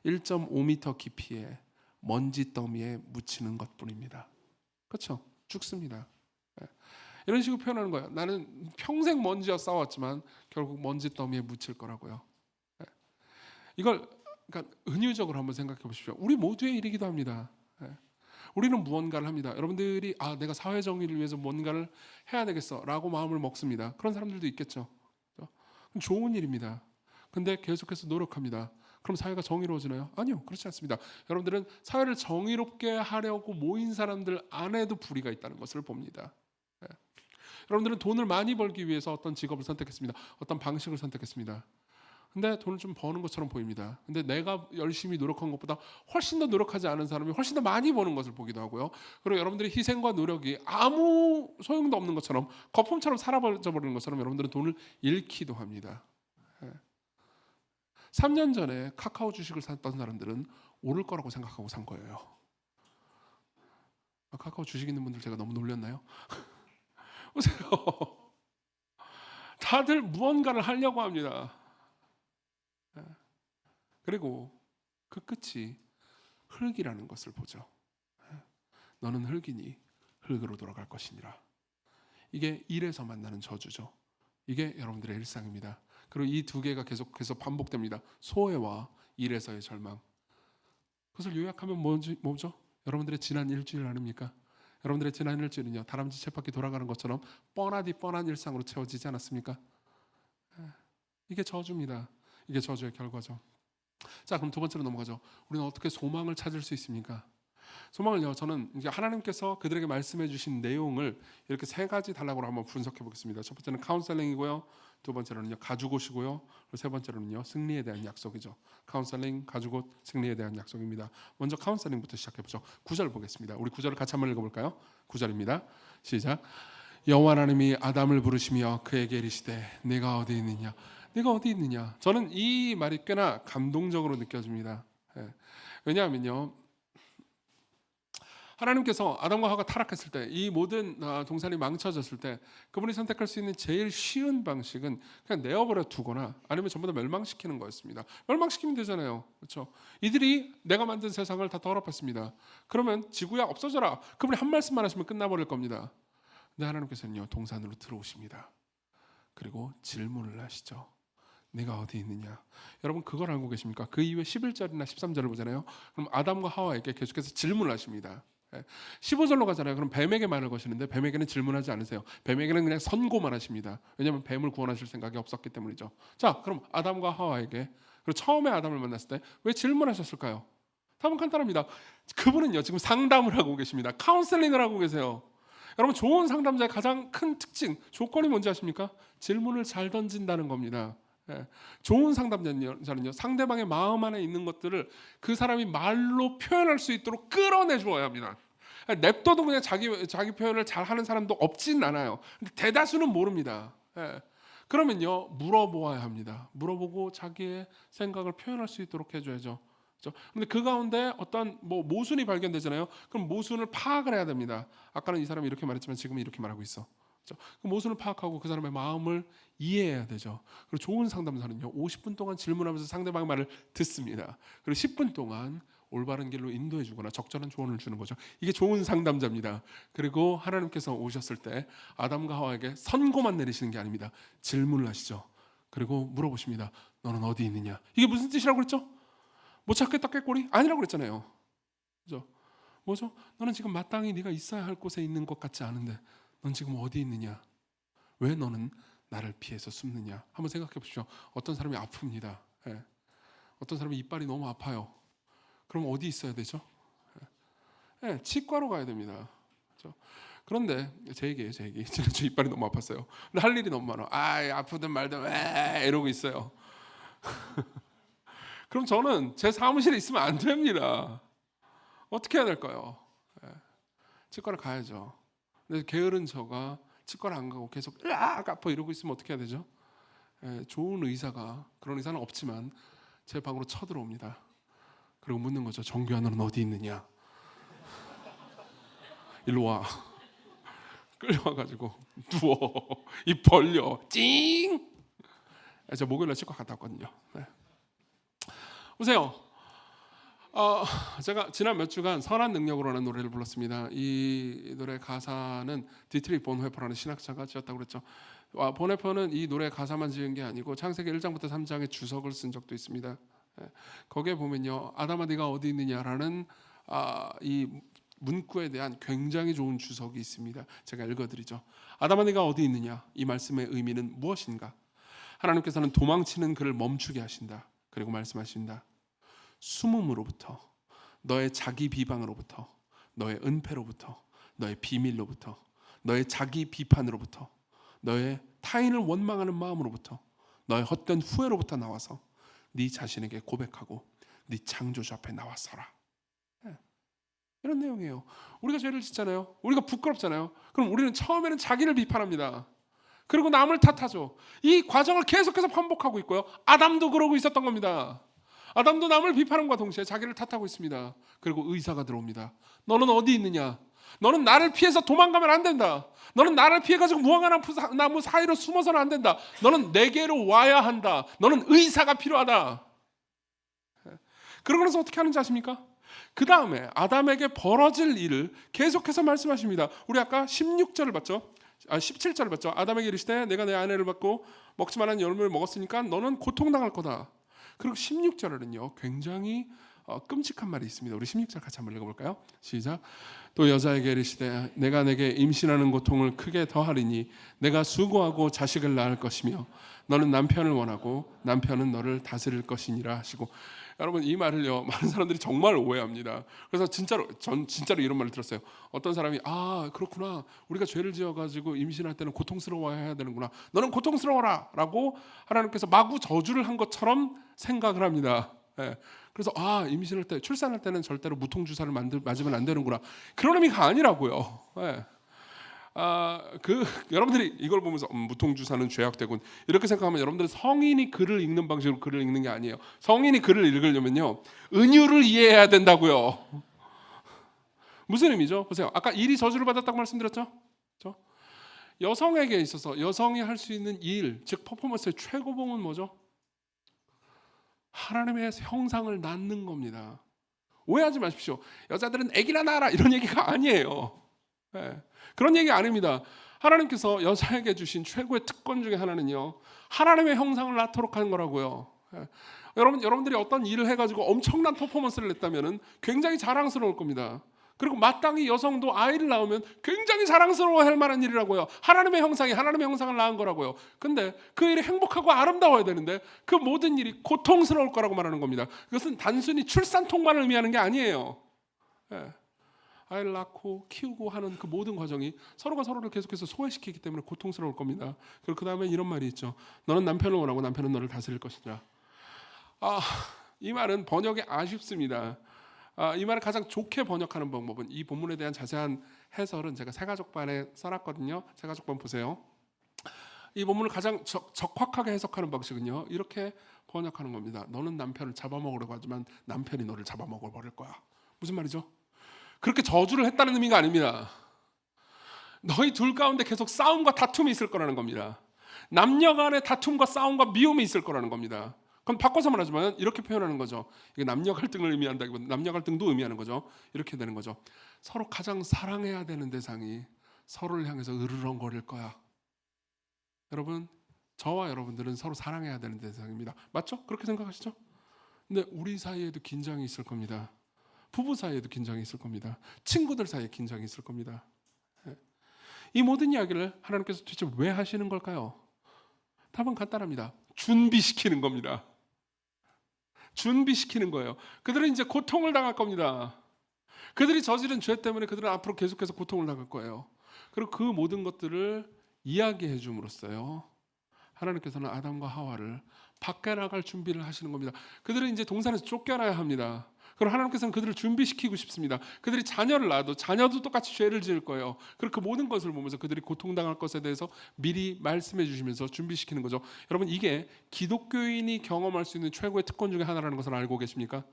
1.5m 깊이의 먼지 더미에 묻히는 것뿐입니다. 그렇죠? 죽습니다. 이런 식으로 표현하는 거예요. 나는 평생 먼지와 싸웠지만 결국 먼지 더미에 묻힐 거라고요. 이걸 그러니까 은유적으로 한번 생각해 보십시오. 우리 모두의 일이기도 합니다. 우리는 무언가를 합니다. 여러분들이 내가 사회 정의를 위해서 뭔가를 해야 되겠어라고 마음을 먹습니다. 그런 사람들도 있겠죠. 좋은 일입니다. 근데 계속해서 노력합니다. 그럼 사회가 정의로워지나요? 아니요, 그렇지 않습니다. 여러분들은 사회를 정의롭게 하려고 모인 사람들 안에도 불의가 있다는 것을 봅니다. 여러분들은 돈을 많이 벌기 위해서 어떤 직업을 선택했습니다. 어떤 방식을 선택했습니다. 근데 돈을 좀 버는 것처럼 보입니다. 근데 내가 열심히 노력한 것보다 훨씬 더 노력하지 않은 사람이 훨씬 더 많이 버는 것을 보기도 하고요. 그리고 여러분들의 희생과 노력이 아무 소용도 없는 것처럼 거품처럼 사라져 버리는 것처럼 여러분들은 돈을 잃기도 합니다. 3년 전에 카카오 주식을 샀던 사람들은 오를 거라고 생각하고 산 거예요. 카카오 주식 있는 분들 제가 너무 놀렸나요? 보세요. 다들 무언가를 하려고 합니다. 그리고 그 끝이 흙이라는 것을 보죠. 너는 흙이니 흙으로 돌아갈 것이니라. 이게 일에서 만나는 저주죠. 이게 여러분들의 일상입니다. 그리고 이 두 개가 계속해서 반복됩니다. 소외와 일에서의 절망. 그것을 요약하면 뭐죠? 여러분들의 지난 일주일 아닙니까? 여러분들의 지난 일주일은요, 다람쥐 쳇바퀴 돌아가는 것처럼 뻔한 일상으로 채워지지 않았습니까? 이게 저주입니다. 이게 저주의 결과죠. 자, 그럼 두 번째로 넘어가죠. 우리는 어떻게 소망을 찾을 수 있습니까? 소망을요, 저는 이제 하나님께서 그들에게 말씀해 주신 내용을 이렇게 세 가지 단락으로 한번 분석해 보겠습니다. 첫 번째는 카운셀링이고요, 두 번째로는요 가죽옷이고요, 그리고 세 번째로는요 승리에 대한 약속이죠. 카운셀링, 가죽옷, 승리에 대한 약속입니다. 먼저 카운셀링부터 시작해 보죠. 9절 보겠습니다. 우리 9절을 같이 한번 읽어볼까요? 9절입니다. 시작. 여호와 하나님이 아담을 부르시며 그에게 이르시되 네가 어디 있느냐? 네가 어디 있느냐? 저는 이 말이 꽤나 감동적으로 느껴집니다. 왜냐하면요, 하나님께서 아담과 하와가 타락했을 때, 이 모든 동산이 망쳐졌을 때 그분이 선택할 수 있는 제일 쉬운 방식은 그냥 내어버려 두거나 아니면 전부 다 멸망시키는 거였습니다. 멸망시키면 되잖아요. 그렇죠? 이들이 내가 만든 세상을 다 더럽혔습니다. 그러면 지구야 없어져라. 그분이 한 말씀만 하시면 끝나버릴 겁니다. 근데 하나님께서는요, 동산으로 들어오십니다. 그리고 질문을 하시죠. 네가 어디 있느냐? 여러분 그걸 알고 계십니까? 그 이후에 11절이나 13절을 보잖아요. 그럼 아담과 하와에게 계속해서 질문을 하십니다. 15절로 가잖아요. 그럼 뱀에게 말을 거시는데 뱀에게는 질문하지 않으세요. 뱀에게는 그냥 선고만 하십니다. 왜냐하면 뱀을 구원하실 생각이 없었기 때문이죠. 자, 그럼 아담과 하와에게, 그리고 처음에 아담을 만났을 때 왜 질문하셨을까요? 답은 간단합니다. 그분은요 지금 상담을 하고 계십니다. 카운셀링을 하고 계세요. 여러분 좋은 상담자의 가장 큰 특징, 조건이 뭔지 아십니까? 질문을 잘 던진다는 겁니다. 좋은 상담자는요, 상대방의 마음 안에 있는 것들을 그 사람이 말로 표현할 수 있도록 끌어내 주어야 합니다. 냅둬도 그냥 자기 표현을 잘 하는 사람도 없진 않아요. 근데 대다수는 모릅니다. 그러면요, 물어보아야 합니다. 물어보고 자기의 생각을 표현할 수 있도록 해줘야죠. 근데 그 가운데 어떤 모순이 발견되잖아요. 그럼 모순을 파악을 해야 됩니다. 아까는 이 사람이 이렇게 말했지만 지금은 이렇게 말하고 있어. 그 모순을 파악하고 그 사람의 마음을 이해해야 되죠. 그리고 좋은 상담사는요 50분 동안 질문하면서 상대방의 말을 듣습니다. 그리고 10분 동안 올바른 길로 인도해 주거나 적절한 조언을 주는 거죠. 이게 좋은 상담자입니다. 그리고 하나님께서 오셨을 때 아담과 하와에게 선고만 내리시는 게 아닙니다. 질문을 하시죠. 그리고 물어보십니다. 너는 어디 있느냐? 이게 무슨 뜻이라고 그랬죠? 못 찾겠다 꾀꼬리? 아니라고 그랬잖아요. 그죠? 뭐죠? 너는 지금 마땅히 네가 있어야 할 곳에 있는 것 같지 않은데 넌 지금 어디 있느냐? 왜 너는 나를 피해서 숨느냐? 한번 생각해 보십시오. 어떤 사람이 아픕니다. 예. 어떤 사람이 이빨이 너무 아파요. 그럼 어디 있어야 되죠? 예, 치과로 가야 됩니다. 그렇죠? 그런데 제 얘기예요. 지난주 이빨이 너무 아팠어요. 근데 할 일이 너무 많아. 아프든 말든 왜 이러고 있어요. 그럼 저는 제 사무실에 있으면 안 됩니다. 어떻게 해야 될까요? 예, 치과를 가야죠. 근데 게으른 저가 치과를 안 가고 계속 아파 이러고 있으면 어떻게 해야 되죠? 예, 좋은 의사가, 그런 의사는 없지만 제 방으로 쳐들어옵니다. 그리고 묻는 거죠. 정규야 너는 어디 있느냐? 일로 와. 끌려와가지고 누워. 입 벌려. 찡. 저 목요일날 치과 갔다 왔거든요. 네. 보세요. 제가 지난 몇 주간 선한 능력으로라는 노래를 불렀습니다. 이 노래 가사는 디트리 본회퍼라는 신학자가 지었다고 그랬죠. 본회퍼는 이 노래 가사만 지은 게 아니고 창세기 1장부터 3장에 주석을 쓴 적도 있습니다. 거기에 보면요, 아담아 네가 어디 있느냐라는 이 문구에 대한 굉장히 좋은 주석이 있습니다. 제가 읽어드리죠. 아담아 네가 어디 있느냐? 이 말씀의 의미는 무엇인가? 하나님께서는 도망치는 그를 멈추게 하신다. 그리고 말씀하신다. 숨음으로부터, 너의 자기 비방으로부터, 너의 은폐로부터, 너의 비밀로부터, 너의 자기 비판으로부터, 너의 타인을 원망하는 마음으로부터, 너의 헛된 후회로부터 나와서 네 자신에게 고백하고 네 창조주 앞에 나와서라. 이런 내용이에요. 우리가 죄를 짓잖아요. 우리가 부끄럽잖아요. 그럼 우리는 처음에는 자기를 비판합니다. 그리고 남을 탓하죠. 이 과정을 계속해서 반복하고 있고요. 아담도 그러고 있었던 겁니다. 아담도 남을 비판함과 동시에 자기를 탓하고 있습니다. 그리고 의사가 들어옵니다. 너는 어디 있느냐? 너는 나를 피해서 도망가면 안 된다. 너는 나를 피해가지고 무화과 나무 사이로 숨어서는 안 된다. 너는 내게로 와야 한다. 너는 의사가 필요하다. 그러고 나서 어떻게 하는지 아십니까? 그 다음에 아담에게 벌어질 일을 계속해서 말씀하십니다. 우리 아까 16절을 봤죠? 17절을 봤죠? 아담에게 이르시되 내가 내 아내를 받고 먹지 말라는 열매를 먹었으니까 너는 고통당할 거다. 그리고 16절에는요 굉장히 끔찍한 말이 있습니다. 우리 16절 같이 한번 읽어볼까요? 시작. 또 여자에게 이르시되 내가 내게 임신하는 고통을 크게 더하리니 내가 수고하고 자식을 낳을 것이며 너는 남편을 원하고 남편은 너를 다스릴 것이니라 하시고, 여러분 이 말을요 많은 사람들이 정말 오해합니다. 그래서 전 진짜로 이런 말을 들었어요. 어떤 사람이 그렇구나, 우리가 죄를 지어가지고 임신할 때는 고통스러워야 되는구나, 너는 고통스러워라 라고 하나님께서 마구 저주를 한 것처럼 생각을 합니다. 예. 그래서 임신할 때, 출산할 때는 절대로 무통주사를 맞으면 안 되는구나, 그런 의미가 아니라고요. 예. 여러분들이 이걸 보면서 무통주사는 죄악되군 이렇게 생각하면 여러분들은 성인이 글을 읽는 방식으로 글을 읽는 게 아니에요. 성인이 글을 읽으려면요 은유를 이해해야 된다고요. 무슨 의미죠? 보세요. 아까 일이 저주를 받았다고 말씀드렸죠? 그렇죠? 여성에게 있어서 여성이 할 수 있는 일, 즉 퍼포먼스의 최고봉은 뭐죠? 하나님의 형상을 낳는 겁니다. 오해하지 마십시오. 여자들은 아기나 낳아라 이런 얘기가 아니에요. 네. 그런 얘기 아닙니다. 하나님께서 여자에게 주신 최고의 특권 중에 하나는요 하나님의 형상을 낳도록 하는 거라고요. 네. 여러분들이 어떤 일을 해가지고 엄청난 퍼포먼스를 냈다면 굉장히 자랑스러울 겁니다. 그리고 마땅히 여성도 아이를 낳으면 굉장히 자랑스러워할 만한 일이라고요. 하나님의 형상을 낳은 거라고요. 근데 그 일이 행복하고 아름다워야 되는데 그 모든 일이 고통스러울 거라고 말하는 겁니다. 그것은 단순히 출산 통과를 의미하는 게 아니에요. 네. 아이를 낳고 키우고 하는 그 모든 과정이 서로가 서로를 계속해서 소외시키기 때문에 고통스러울 겁니다. 그리고 그 다음에 이런 말이 있죠. 너는 남편을 원하고 남편은 너를 다스릴 것이냐. 이 말은 번역이 아쉽습니다. 이 말을 가장 좋게 번역하는 방법은, 이 본문에 대한 자세한 해설은 제가 새가족반에 써놨거든요. 새가족반 보세요. 이 본문을 가장 적확하게 해석하는 방식은요 이렇게 번역하는 겁니다. 너는 남편을 잡아먹으려고 하지만 남편이 너를 잡아먹어 버릴 거야. 무슨 말이죠? 그렇게 저주를 했다는 의미가 아닙니다. 너희 둘 가운데 계속 싸움과 다툼이 있을 거라는 겁니다. 남녀 간의 다툼과 싸움과 미움이 있을 거라는 겁니다. 그럼 바꿔서 말하자면 이렇게 표현하는 거죠. 이게 남녀 갈등을 의미한다기보다 남녀 갈등도 의미하는 거죠. 이렇게 되는 거죠. 서로 가장 사랑해야 되는 대상이 서로를 향해서 으르렁거릴 거야. 여러분, 저와 여러분들은 서로 사랑해야 되는 대상입니다. 맞죠? 그렇게 생각하시죠? 근데 우리 사이에도 긴장이 있을 겁니다. 부부 사이에도 긴장이 있을 겁니다. 친구들 사이에 긴장이 있을 겁니다. 이 모든 이야기를 하나님께서 도대체 왜 하시는 걸까요? 답은 간단합니다. 준비시키는 겁니다. 준비시키는 거예요. 그들은 이제 고통을 당할 겁니다. 그들이 저지른 죄 때문에 그들은 앞으로 계속해서 고통을 당할 거예요. 그리고 그 모든 것들을 이야기해 줌으로써요, 하나님께서는 아담과 하와를 밖에 나갈 준비를 하시는 겁니다. 그들은 이제 동산에서 쫓겨나야 합니다. 그럼 하나님께서는 그들을 준비시키고 싶습니다. 그들이 자녀를 낳아도 자녀도 똑같이 죄를 지을 거예요. 그리고 그 모든 것을 보면서 그들이 고통당할 것에 대해서 미리 말씀해 주시면서 준비시키는 거죠. 여러분, 이게 기독교인이 경험할 수 있는 최고의 특권 중에 하나라는 것을 알고 계십니까?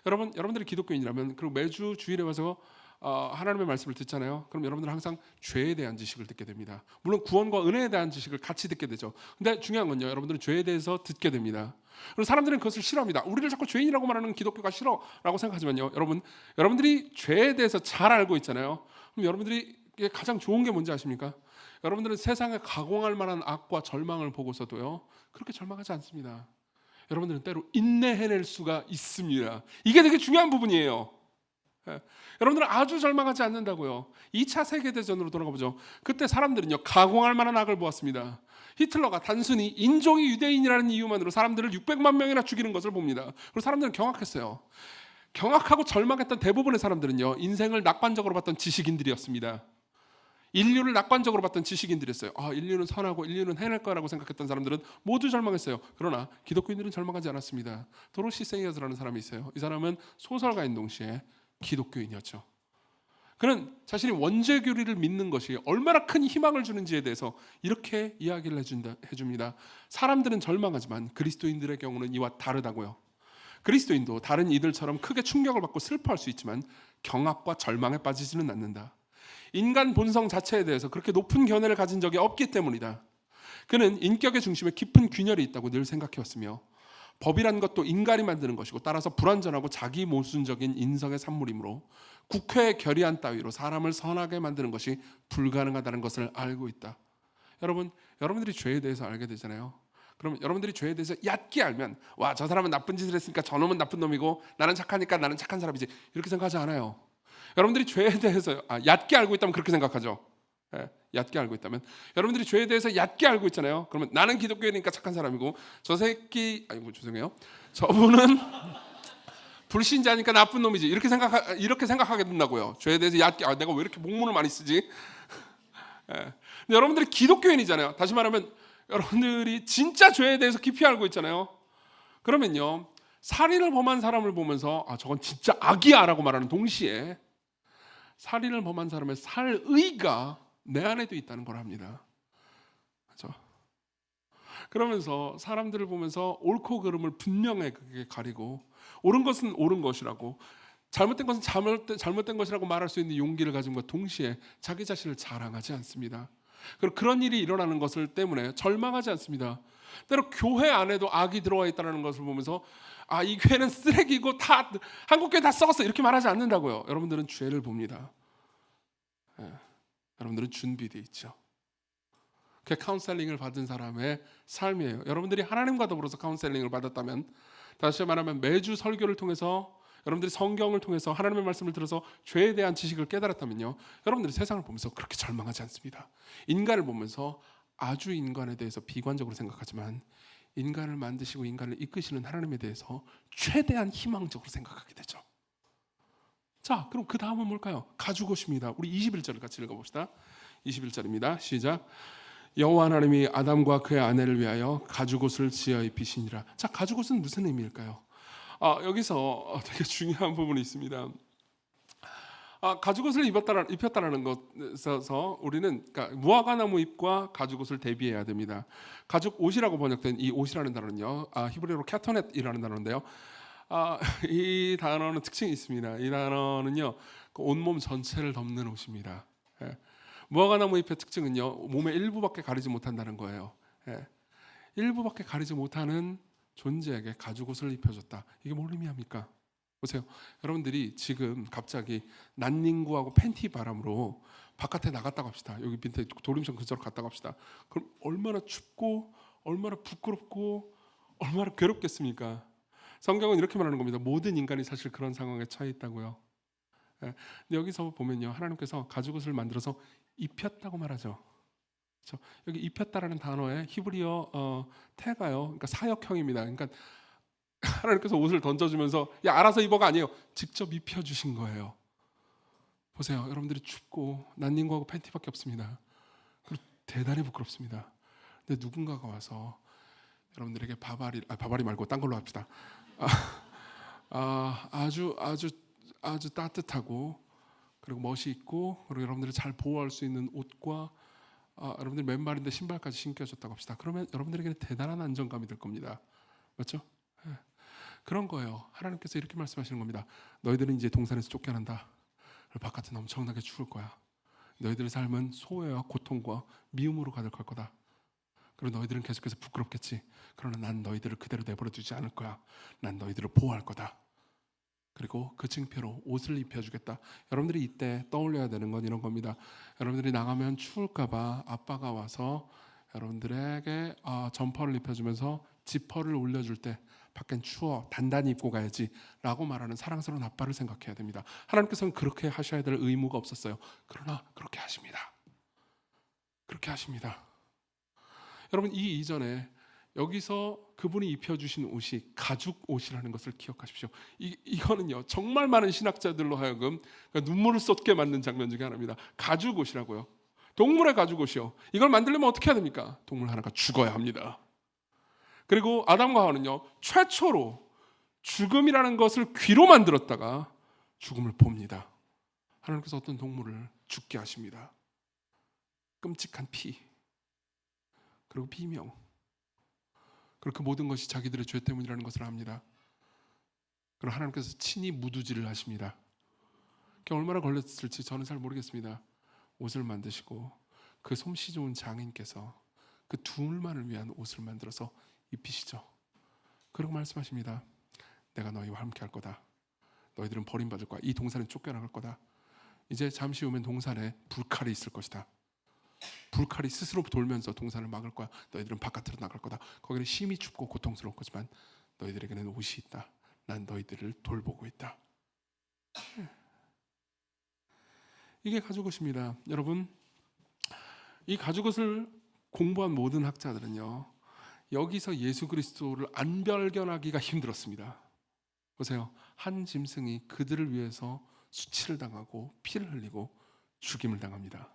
여러분들이 기독교인이라면, 그리고 매주 주일에 와서 하나님의 말씀을 듣잖아요. 그럼 여러분들은 항상 죄에 대한 지식을 듣게 됩니다. 물론 구원과 은혜에 대한 지식을 같이 듣게 되죠. 근데 중요한 건요, 여러분들은 죄에 대해서 듣게 됩니다. 그리고 사람들은 그것을 싫어합니다. 우리를 자꾸 죄인이라고 말하는 기독교가 싫어라고 생각하지만요, 여러분들이 죄에 대해서 잘 알고 있잖아요. 그럼 여러분들이 가장 좋은 게 뭔지 아십니까? 여러분들은 세상에 가공할 만한 악과 절망을 보고서도요, 그렇게 절망하지 않습니다. 여러분들은 때로 인내해낼 수가 있습니다. 이게 되게 중요한 부분이에요. 여러분들은 아주 절망하지 않는다고요. 2차 세계대전으로 돌아가 보죠. 그때 사람들은요, 가공할 만한 악을 보았습니다. 히틀러가 단순히 인종이 유대인이라는 이유만으로 사람들을 600만 명이나 죽이는 것을 봅니다. 그리고 사람들은 경악했어요. 경악하고 절망했던 대부분의 사람들은요, 인생을 낙관적으로 봤던 지식인들이었습니다. 인류를 낙관적으로 봤던 지식인들이었어요. 인류는 선하고 인류는 해낼 거라고 생각했던 사람들은 모두 절망했어요. 그러나 기독교인들은 절망하지 않았습니다. 도로시 세이어스라는 사람이 있어요. 이 사람은 소설가인 동시에 기독교인이었죠. 그는 자신이 원죄교리를 믿는 것이 얼마나 큰 희망을 주는지에 대해서 이렇게 이야기를 해줍니다. 사람들은 절망하지만 그리스도인들의 경우는 이와 다르다고요. 그리스도인도 다른 이들처럼 크게 충격을 받고 슬퍼할 수 있지만 경악과 절망에 빠지지는 않는다. 인간 본성 자체에 대해서 그렇게 높은 견해를 가진 적이 없기 때문이다. 그는 인격의 중심에 깊은 균열이 있다고 늘 생각해왔으며, 법이란 것도 인간이 만드는 것이고 따라서 불완전하고 자기 모순적인 인성의 산물이므로 국회의 결의안 따위로 사람을 선하게 만드는 것이 불가능하다는 것을 알고 있다. 여러분들이 죄에 대해서 알게 되잖아요. 그럼 여러분들이 죄에 대해서 얕게 알면, 와, 저 사람은 나쁜 짓을 했으니까 저놈은 나쁜 놈이고 나는 착하니까 나는 착한 사람이지, 이렇게 생각하지 않아요. 여러분들이 죄에 대해서 ят게 알고 있다면 그렇게 생각하죠. 얕게 알고 있다면, 여러분들이 죄에 대해서 얕게 알고 있잖아요. 그러면 나는 기독교인이니까 착한 사람이고 저 새끼, 죄송해요, 저분은 불신자니까 나쁜 놈이지, 이렇게 생각하게 된다고요. 죄에 대해서 얕게, 내가 왜 이렇게 목문을 많이 쓰지? 근데 여러분들이 기독교인이잖아요. 다시 말하면 여러분들이 진짜 죄에 대해서 깊이 알고 있잖아요. 그러면요, 살인을 범한 사람을 보면서 저건 진짜 악이야 라고 말하는 동시에 살인을 범한 사람의 살 의가 내 안에도 있다는 걸 합니다. 그렇죠? 그러면서 사람들을 보면서 옳고 그름을 분명하게 가리고, 옳은 것은 옳은 것이라고, 잘못된 것은 잘못된 것이라고 말할 수 있는 용기를 가진 것 동시에 자기 자신을 자랑하지 않습니다. 그리고 그런 일이 일어나는 것을 때문에 절망하지 않습니다. 때로 교회 안에도 악이 들어와 있다는 것을 보면서 이 교회는 쓰레기고 다 한국 교회 다 썩었어, 이렇게 말하지 않는다고요. 여러분들은 죄를 봅니다. 여러분들은 준비되어 있죠. 그 카운셀링을 받은 사람의 삶이에요. 여러분들이 하나님과 더불어서 카운셀링을 받았다면, 다시 말하면 매주 설교를 통해서, 여러분들이 성경을 통해서 하나님의 말씀을 들어서 죄에 대한 지식을 깨달았다면요, 여러분들이 세상을 보면서 그렇게 절망하지 않습니다. 인간을 보면서 아주 인간에 대해서 비관적으로 생각하지만 인간을 만드시고 인간을 이끄시는 하나님에 대해서 최대한 희망적으로 생각하게 되죠. 자, 그럼 그 다음은 뭘까요? 가죽옷입니다. 우리 21절을 같이 읽어봅시다. 21절입니다. 시작. 여호와 하나님이 아담과 그의 아내를 위하여 가죽옷을 지어 입히시니라. 자, 가죽옷은 무슨 의미일까요? 여기서 되게 중요한 부분이 있습니다. 가죽옷을 입혔다라는 것에서 우리는, 그러니까 무화과나무 잎과 가죽옷을 대비해야 됩니다. 가죽옷이라고 번역된 이 옷이라는 단어는요, 히브리어로 캐토넷이라는 단어인데요, 이 단어는 특징이 있습니다. 이 단어는요, 온몸 전체를 덮는 옷입니다. 무화과나무 잎의 특징은요, 몸의 일부밖에 가리지 못한다는 거예요. 일부밖에 가리지 못하는 존재에게 가죽옷을 입혀줬다. 이게 뭘 의미합니까? 보세요. 여러분들이 지금 갑자기 난닝구하고 팬티 바람으로 바깥에 나갔다고 합시다. 여기 밑에 도림천 근처로 갔다고 합시다. 그럼 얼마나 춥고 얼마나 부끄럽고 얼마나 괴롭겠습니까? 성경은 이렇게 말하는 겁니다. 모든 인간이 사실 그런 상황에 처해 있다고요. 근데 여기서 보면요, 하나님께서 가죽옷을 만들어서 입혔다고 말하죠. 그렇죠? 여기 입혔다라는 단어의 히브리어 태가요, 그러니까 사역형입니다. 그러니까 하나님께서 옷을 던져주면서 야 알아서 입어가 아니에요. 직접 입혀주신 거예요. 보세요. 여러분들이 춥고 난닝구하고 팬티밖에 없습니다. 그리고 대단히 부끄럽습니다. 근데 누군가가 와서 여러분들에게 바바리 말고 딴 걸로 합시다. 아주 따뜻하고 그리고 멋이 있고 그리고 여러분들을 잘 보호할 수 있는 옷과 여러분들 맨발인데 신발까지 신겨줬다고 합시다. 그러면 여러분들에게는 대단한 안정감이 될 겁니다. 맞죠? 네. 그런 거예요. 하나님께서 이렇게 말씀하시는 겁니다. 너희들은 이제 동산에서 쫓겨난다. 바깥은 엄청나게 추울 거야. 너희들의 삶은 소외와 고통과 미움으로 가득할 거다. 그리고 너희들은 계속해서 부끄럽겠지. 그러나 난 너희들을 그대로 내버려 두지 않을 거야. 난 너희들을 보호할 거다. 그리고 그 징표로 옷을 입혀주겠다. 여러분들이 이때 떠올려야 되는 건 이런 겁니다. 여러분들이 나가면 추울까봐 아빠가 와서 여러분들에게 점퍼를 입혀주면서 지퍼를 올려줄 때 밖엔 추워 단단히 입고 가야지 라고 말하는 사랑스러운 아빠를 생각해야 됩니다. 하나님께서는 그렇게 하셔야 될 의무가 없었어요. 그러나 그렇게 하십니다. 그렇게 하십니다. 여러분 이 이전에 여기서 그분이 입혀주신 옷이 가죽 옷이라는 것을 기억하십시오. 이거는요 정말 많은 신학자들로 하여금 눈물을 쏟게 만든 장면 중에 하나입니다. 가죽 옷이라고요. 동물의 가죽 옷이요. 이걸 만들려면 어떻게 해야 됩니까? 동물 하나가 죽어야 합니다. 그리고 아담과 하와는요 최초로 죽음이라는 것을 귀로 만들었다가 죽음을 봅니다. 하나님께서 어떤 동물을 죽게 하십니다. 끔찍한 피 그리고 비명 그리고 그 모든 것이 자기들의 죄 때문이라는 것을 압니다. 그리고 하나님께서 친히 무두질을 하십니다. 그게 얼마나 걸렸을지 저는 잘 모르겠습니다. 옷을 만드시고 그 솜씨 좋은 장인께서 그 둘만을 위한 옷을 만들어서 입히시죠. 그리고 말씀하십니다. 내가 너희와 함께 할 거다. 너희들은 버림받을 거야. 이 동산은 쫓겨나갈 거다. 이제 잠시 후면 동산에 불칼이 있을 것이다. 불칼이 스스로 돌면서 동산을 막을 거야. 너희들은 바깥으로 나갈 거다. 거기는 심히 춥고 고통스러울 거지만 너희들에게는 옷이 있다. 난 너희들을 돌보고 있다. 이게 가죽옷입니다. 여러분 이 가죽옷을 공부한 모든 학자들은요 여기서 예수 그리스도를 안 발견하기가 힘들었습니다. 보세요. 한 짐승이 그들을 위해서 수치를 당하고 피를 흘리고 죽임을 당합니다.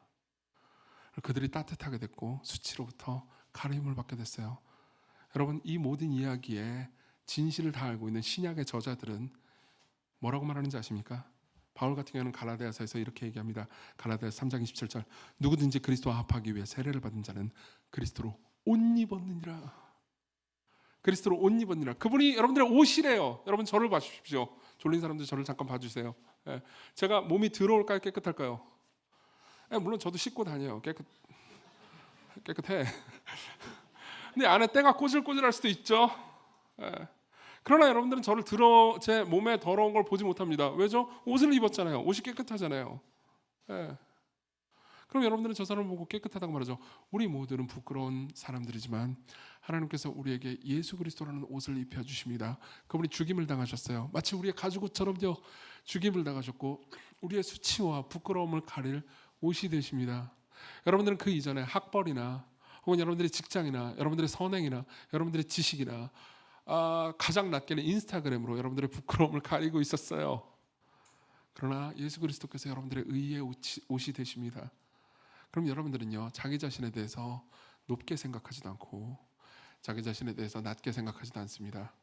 그들이 따뜻하게 됐고 수치로부터 가르침을 받게 됐어요. 여러분 이 모든 이야기에 진실을 다 알고 있는 신약의 저자들은 뭐라고 말하는지 아십니까? 바울 같은 경우는 갈라디아서에서 이렇게 얘기합니다. 갈라디아서 3장 27절 누구든지 그리스도와 합하기 위해 세례를 받은 자는 그리스도로 옷 입었느니라. 그리스도로 옷 입었느니라. 그분이 여러분들의 옷이래요. 여러분 저를 봐주십시오. 졸린 사람들 저를 잠깐 봐주세요. 제가 몸이 더러울까요? 깨끗할까요? 물론 저도 씻고 다녀요. 깨끗해. 근데 안에 때가 꼬질꼬질할 수도 있죠. 그러나 여러분들은 저를 제 몸에 더러운 걸 보지 못합니다. 왜죠? 옷을 입었잖아요. 옷이 깨끗하잖아요. 그럼 여러분들은 저 사람을 보고 깨끗하다고 말하죠. 우리 모두는 부끄러운 사람들이지만 하나님께서 우리에게 예수 그리스도라는 옷을 입혀주십니다. 그분이 죽임을 당하셨어요. 마치 우리의 가죽옷처럼요 죽임을 당하셨고 우리의 수치와 부끄러움을 가릴 옷이 되십니다. 여러분들은 그 이전에 학벌이나 혹은 여러분들의 직장이나 여러분들의 선행이나 여러분들의 지식이나 가장 낮게는 인스타그램으로 여러분들의 부끄러움을 가리고 있었어요. 그러나 예수 그리스도께서 여러분들의 의의 옷이 되십니다. 그럼 여러분들은요 자기 자신에 대해서 높게 생각하지도 않고 자기 자신에 대해서 낮게 생각하지도 않습니다.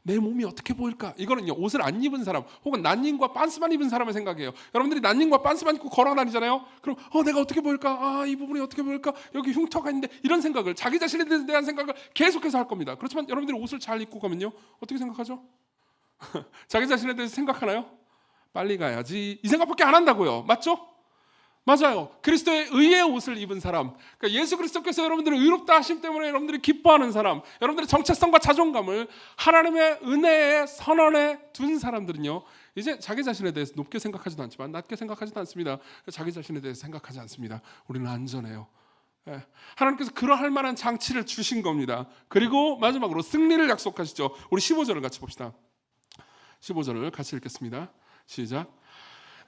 내 몸이 어떻게 보일까? 이거는요 옷을 안 입은 사람 혹은 난닝과 빤스만 입은 사람의 생각이에요. 여러분들이 난닝과 빤스만 입고 걸어다니잖아요. 그럼 내가 어떻게 보일까? 이 부분이 어떻게 보일까? 여기 흉터가 있는데 이런 생각을 자기 자신에 대한 생각을 계속해서 할 겁니다. 그렇지만 여러분들이 옷을 잘 입고 가면요 어떻게 생각하죠? 자기 자신에 대해서 생각하나요? 빨리 가야지 이 생각밖에 안 한다고요. 맞죠? 맞아요. 그리스도의 의의 옷을 입은 사람. 그러니까 예수 그리스도께서 여러분들을 의롭다 하심 때문에 여러분들이 기뻐하는 사람, 여러분들의 정체성과 자존감을 하나님의 은혜의 선언에 둔 사람들은요, 이제 자기 자신에 대해서 높게 생각하지도 않지만 낮게 생각하지도 않습니다. 자기 자신에 대해서 생각하지 않습니다. 우리는 안전해요. 예. 하나님께서 그러할 만한 장치를 주신 겁니다. 그리고 마지막으로 승리를 약속하시죠. 우리 15절을 같이 봅시다. 15절을 같이 읽겠습니다. 시작.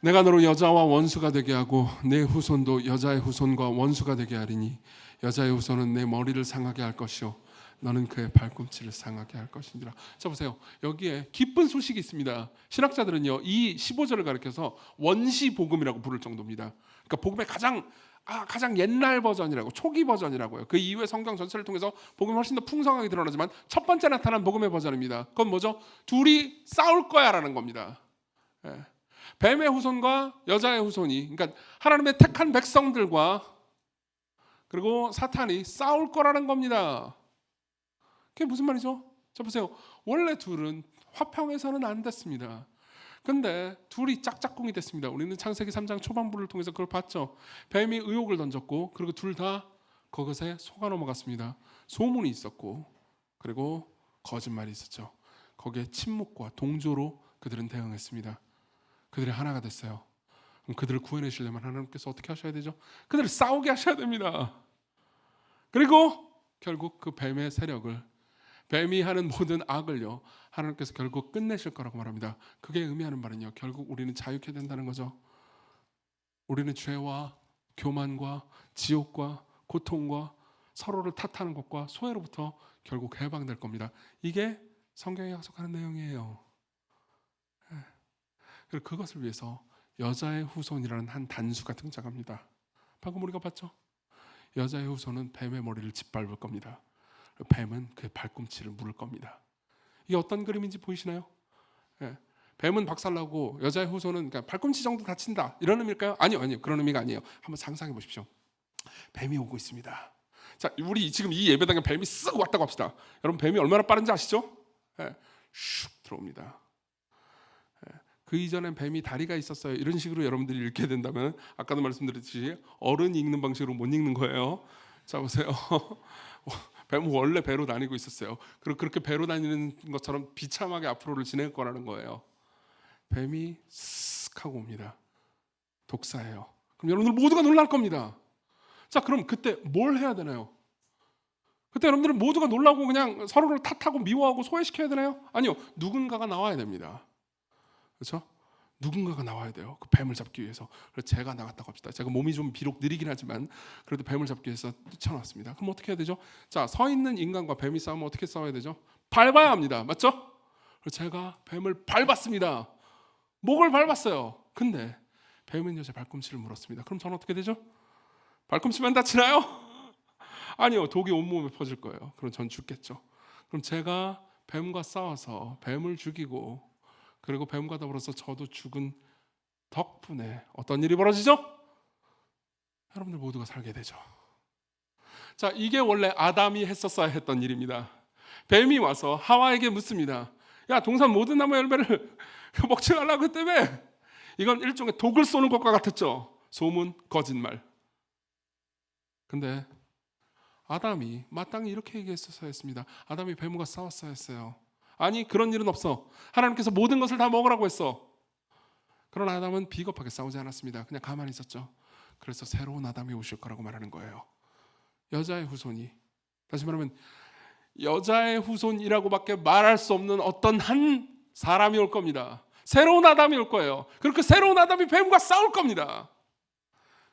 내가 너로 여자와 원수가 되게 하고 내 후손도 여자의 후손과 원수가 되게 하리니 여자의 후손은 내 머리를 상하게 할 것이요 너는 그의 발꿈치를 상하게 할 것이니라. 자 보세요. 여기에 기쁜 소식이 있습니다. 신학자들은요, 이 15절을 가리켜서 원시 복음이라고 부를 정도입니다. 그러니까 복음의 가장 옛날 버전이라고, 초기 버전이라고요. 그 이후에 성경 전체를 통해서 복음이 훨씬 더 풍성하게 드러나지만 첫 번째 나타난 복음의 버전입니다. 그건 뭐죠? 둘이 싸울 거야라는 겁니다. 예. 뱀의 후손과 여자의 후손이, 그러니까 하나님의 택한 백성들과 그리고 사탄이 싸울 거라는 겁니다. 그게 무슨 말이죠? 자 보세요. 원래 둘은 화평해서는 안 됐습니다. 근데 둘이 짝짝꿍이 됐습니다. 우리는 창세기 3장 초반부를 통해서 그걸 봤죠. 뱀이 의혹을 던졌고 그리고 둘 다 그것에 속아 넘어갔습니다. 소문이 있었고 그리고 거짓말이 있었죠. 거기에 침묵과 동조로 그들은 대응했습니다. 그들이 하나가 됐어요. 그럼 그들을 구해내시려면 하나님께서 어떻게 하셔야 되죠? 그들을 싸우게 하셔야 됩니다. 그리고 결국 그 뱀의 세력을, 뱀이 하는 모든 악을요, 하나님께서 결국 끝내실 거라고 말합니다. 그게 의미하는 말은요, 결국 우리는 자유케 된다는 거죠. 우리는 죄와 교만과 지옥과 고통과 서로를 탓하는 것과 소외로부터 결국 해방될 겁니다. 이게 성경이 약속하는 내용이에요. 그리고 그것을 위해서 여자의 후손이라는 한 단수가 등장합니다. 방금 우리가 봤죠? 여자의 후손은 뱀의 머리를 짓밟을 겁니다. 뱀은 그의 발꿈치를 물을 겁니다. 이게 어떤 그림인지 보이시나요? 예. 뱀은 박살나고 여자의 후손은 그러니까 발꿈치 정도 다친다, 이런 의미일까요? 아니요, 그런 의미가 아니에요. 한번 상상해 보십시오. 뱀이 오고 있습니다. 자, 우리 지금 이 예배당에 뱀이 쓱 왔다고 합시다. 여러분, 뱀이 얼마나 빠른지 아시죠? 예. 슉 들어옵니다. 그 이전엔 뱀이 다리가 있었어요. 이런 식으로 여러분들이 읽게 된다면 아까도 말씀드렸듯이 어른이 읽는 방식으로 못 읽는 거예요. 자 보세요. 뱀은 원래 배로 다니고 있었어요. 그리고 그렇게 배로 다니는 것처럼 비참하게 앞으로를 지낼 거라는 거예요. 뱀이 쓱 하고 옵니다. 독사예요. 그럼 여러분들 모두가 놀랄 겁니다. 자, 그럼 그때 뭘 해야 되나요? 그때 여러분들은 모두가 놀라고 그냥 서로를 탓하고 미워하고 소외시켜야 되나요? 아니요. 누군가가 나와야 됩니다. 그렇죠? 누군가가 나와야 돼요. 그 뱀을 잡기 위해서. 그래서 제가 나갔다고 합시다. 제가 몸이 좀 비록 느리긴 하지만 그래도 뱀을 잡기 위해서 뛰쳐나왔습니다. 그럼 어떻게 해야 되죠? 자, 서 있는 인간과 뱀이 싸우면 어떻게 싸워야 되죠? 밟아야 합니다. 맞죠? 그래서 제가 뱀을 밟았습니다. 목을 밟았어요. 근데 뱀은요, 제 발꿈치를 물었습니다. 그럼 저는 어떻게 되죠? 발꿈치만 다치나요? 아니요, 독이 온몸에 퍼질 거예요. 그럼 전 죽겠죠. 그럼 제가 뱀과 싸워서 뱀을 죽이고 그리고 뱀과 더불어서 저도 죽은 덕분에 어떤 일이 벌어지죠? 여러분들 모두가 살게 되죠. 자, 이게 원래 아담이 했었어야 했던 일입니다. 뱀이 와서 하와에게 묻습니다. 야, 동산 모든 나무 열매를 먹지 말라고 했다며? 이건 일종의 독을 쏘는 것과 같았죠. 소문, 거짓말. 근데 아담이 마땅히 이렇게 얘기했었어야 했습니다. 아담이 뱀과 싸웠어야 했어요. 아니, 그런 일은 없어. 하나님께서 모든 것을 다 먹으라고 했어. 그러나 아담은 비겁하게 싸우지 않았습니다. 그냥 가만히 있었죠. 그래서 새로운 아담이 오실 거라고 말하는 거예요. 여자의 후손이, 다시 말하면 여자의 후손이라고밖에 말할 수 없는 어떤 한 사람이 올 겁니다. 새로운 아담이 올 거예요. 그리고 그 새로운 아담이 뱀과 싸울 겁니다.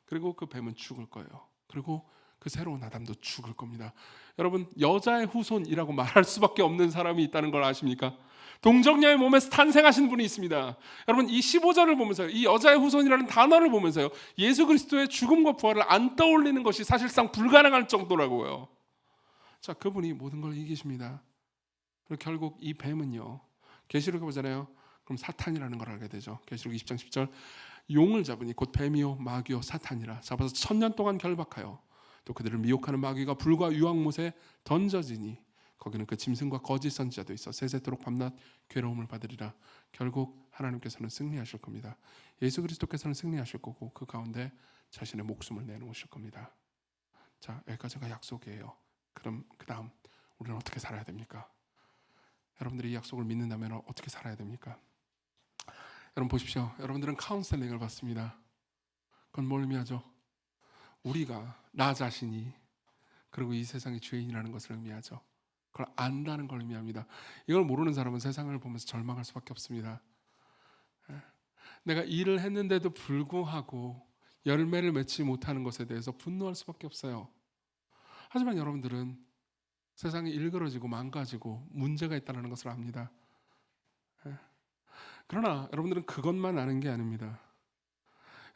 그리고 그 뱀은 죽을 거예요. 그리고 그 새로운 아담도 죽을 겁니다. 여러분, 여자의 후손이라고 말할 수밖에 없는 사람이 있다는 걸 아십니까? 동정녀의 몸에서 탄생하신 분이 있습니다. 여러분, 이 15절을 보면서요, 이 여자의 후손이라는 단어를 보면서요, 예수 그리스도의 죽음과 부활을 안 떠올리는 것이 사실상 불가능할 정도라고요. 자, 그분이 모든 걸 이기십니다. 그리고 결국 이 뱀은요, 계시록에 보잖아요. 그럼 사탄이라는 걸 알게 되죠. 계시록 20장 10절, 용을 잡으니 곧 뱀이요 마귀요 사탄이라 잡아서 1000년 동안 결박하여 또 그들을 미혹하는 마귀가 불과 유황못에 던져지니 거기는 그 짐승과 거짓 선지자도 있어 세세토록 밤낮 괴로움을 받으리라. 결국 하나님께서는 승리하실 겁니다. 예수 그리스도께서는 승리하실 거고 그 가운데 자신의 목숨을 내놓으실 겁니다. 자, 여기까지가 약속이에요. 그럼 그 다음 우리는 어떻게 살아야 됩니까? 여러분들이 이 약속을 믿는다면 어떻게 살아야 됩니까? 여러분 보십시오. 여러분들은 카운셀링을 받습니다. 그건 뭘 의미하죠? 우리가 나 자신이 그리고 이 세상의 죄인이라는 것을 의미하죠. 그걸 안다는 걸 의미합니다. 이걸 모르는 사람은 세상을 보면서 절망할 수밖에 없습니다. 내가 일을 했는데도 불구하고 열매를 맺지 못하는 것에 대해서 분노할 수밖에 없어요. 하지만 여러분들은 세상이 일그러지고 망가지고 문제가 있다는 것을 압니다. 그러나 여러분들은 그것만 아는 게 아닙니다.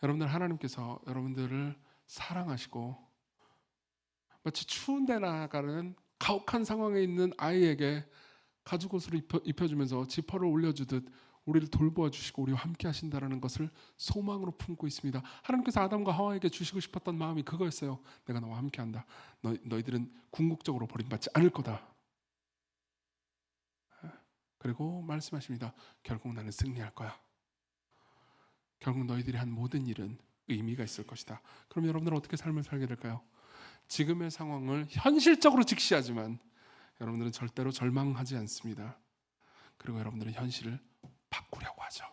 여러분들 하나님께서 여러분들을 사랑하시고 마치 추운 데 나가는 가혹한 상황에 있는 아이에게 가죽옷을 입혀주면서 지퍼를 올려주듯 우리를 돌보아 주시고 우리와 함께 하신다는 것을 소망으로 품고 있습니다. 하나님께서 아담과 하와에게 주시고 싶었던 마음이 그거였어요. 내가 너와 함께 한다. 너희들은 궁극적으로 버림받지 않을 거다. 그리고 말씀하십니다. 결국 나는 승리할 거야. 결국 너희들이 한 모든 일은 의미가 있을 것이다. 그럼 여러분들은 어떻게 삶을 살게 될까요? 지금의 상황을 현실적으로 직시하지만 여러분들은 절대로 절망하지 않습니다. 그리고 여러분들은 현실을 바꾸려고 하죠.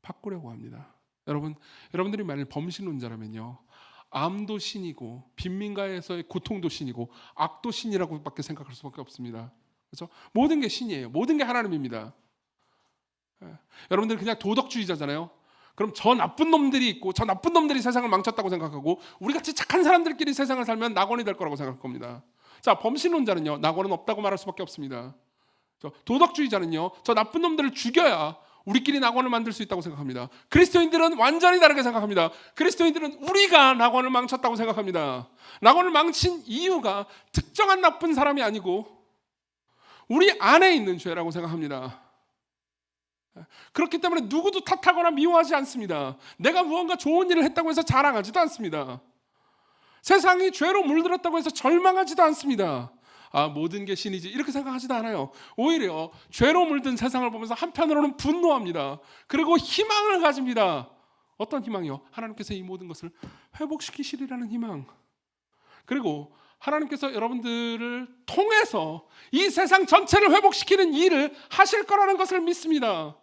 바꾸려고 합니다. 여러분들이 만일 범신론자라면요, 암도 신이고 빈민가에서의 고통도 신이고 악도 신이라고밖에 생각할 수밖에 없습니다. 그렇죠? 모든 게 신이에요. 모든 게 하나님입니다. 여러분들 그냥 도덕주의자잖아요. 그럼 저 나쁜 놈들이 있고 저 나쁜 놈들이 세상을 망쳤다고 생각하고 우리같이 착한 사람들끼리 세상을 살면 낙원이 될 거라고 생각할 겁니다. 자, 범신론자는요, 낙원은 없다고 말할 수밖에 없습니다. 도덕주의자는요, 저 나쁜 놈들을 죽여야 우리끼리 낙원을 만들 수 있다고 생각합니다. 그리스도인들은 완전히 다르게 생각합니다. 그리스도인들은 우리가 낙원을 망쳤다고 생각합니다. 낙원을 망친 이유가 특정한 나쁜 사람이 아니고 우리 안에 있는 죄라고 생각합니다. 그렇기 때문에 누구도 탓하거나 미워하지 않습니다. 내가 무언가 좋은 일을 했다고 해서 자랑하지도 않습니다. 세상이 죄로 물들었다고 해서 절망하지도 않습니다. 아, 모든 게 신이지 이렇게 생각하지도 않아요. 오히려 죄로 물든 세상을 보면서 한편으로는 분노합니다. 그리고 희망을 가집니다. 어떤 희망이요? 하나님께서 이 모든 것을 회복시키시리라는 희망. 그리고 하나님께서 여러분들을 통해서 이 세상 전체를 회복시키는 일을 하실 거라는 것을 믿습니다.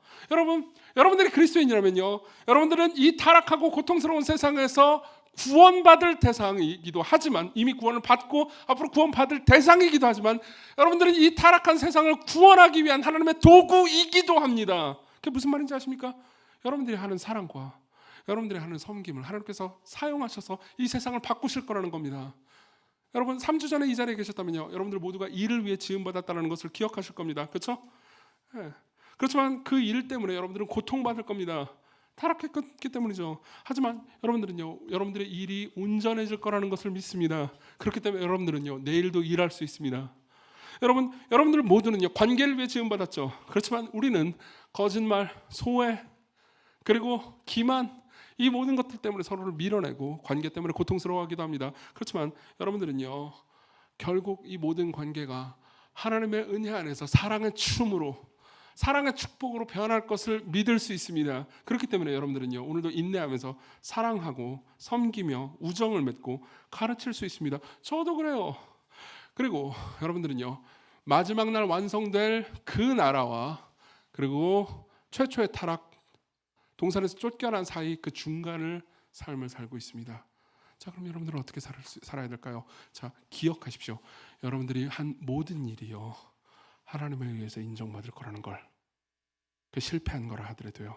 여러분들이 그리스도인이라면요, 여러분들은 이 타락하고 고통스러운 세상에서 구원받을 대상이기도 하지만, 이미 구원을 받고 앞으로 구원받을 대상이기도 하지만, 여러분들은 이 타락한 세상을 구원하기 위한 하나님의 도구이기도 합니다. 그게 무슨 말인지 아십니까? 여러분들이 하는 사랑과 여러분들이 하는 섬김을 하나님께서 사용하셔서 이 세상을 바꾸실 거라는 겁니다. 여러분 3주 전에 이 자리에 계셨다면요, 여러분들 모두가 일을 위해 지음받았다는 것을 기억하실 겁니다. 그렇죠? 네. 그렇지만 그 일 때문에 여러분들은 고통받을 겁니다. 타락했기 때문이죠. 하지만 여러분들은요, 여러분들의 일이 온전해질 거라는 것을 믿습니다. 그렇기 때문에 여러분들은요, 내일도 일할 수 있습니다. 여러분들 모두는요, 관계를 위해 지음받았죠. 그렇지만 우리는 거짓말, 소외, 그리고 기만, 이 모든 것들 때문에 서로를 밀어내고 관계 때문에 고통스러워하기도 합니다. 그렇지만 여러분들은요, 결국 이 모든 관계가 하나님의 은혜 안에서 사랑의 춤으로, 사랑의 축복으로 변할 것을 믿을 수 있습니다. 그렇기 때문에 여러분들은요, 오늘도 인내하면서 사랑하고 섬기며 우정을 맺고 가르칠 수 있습니다. 저도 그래요. 그리고 여러분들은요, 마지막 날 완성될 그 나라와 그리고 최초의 타락, 동산에서 쫓겨난 사이 그 중간을 삶을 살고 있습니다. 자, 그럼 여러분들은 어떻게 살아야 될까요? 자, 기억하십시오. 여러분들이 한 모든 일이요, 하나님에 의해서 인정받을 거라는 걸. 그 실패한 거라 하더라도요.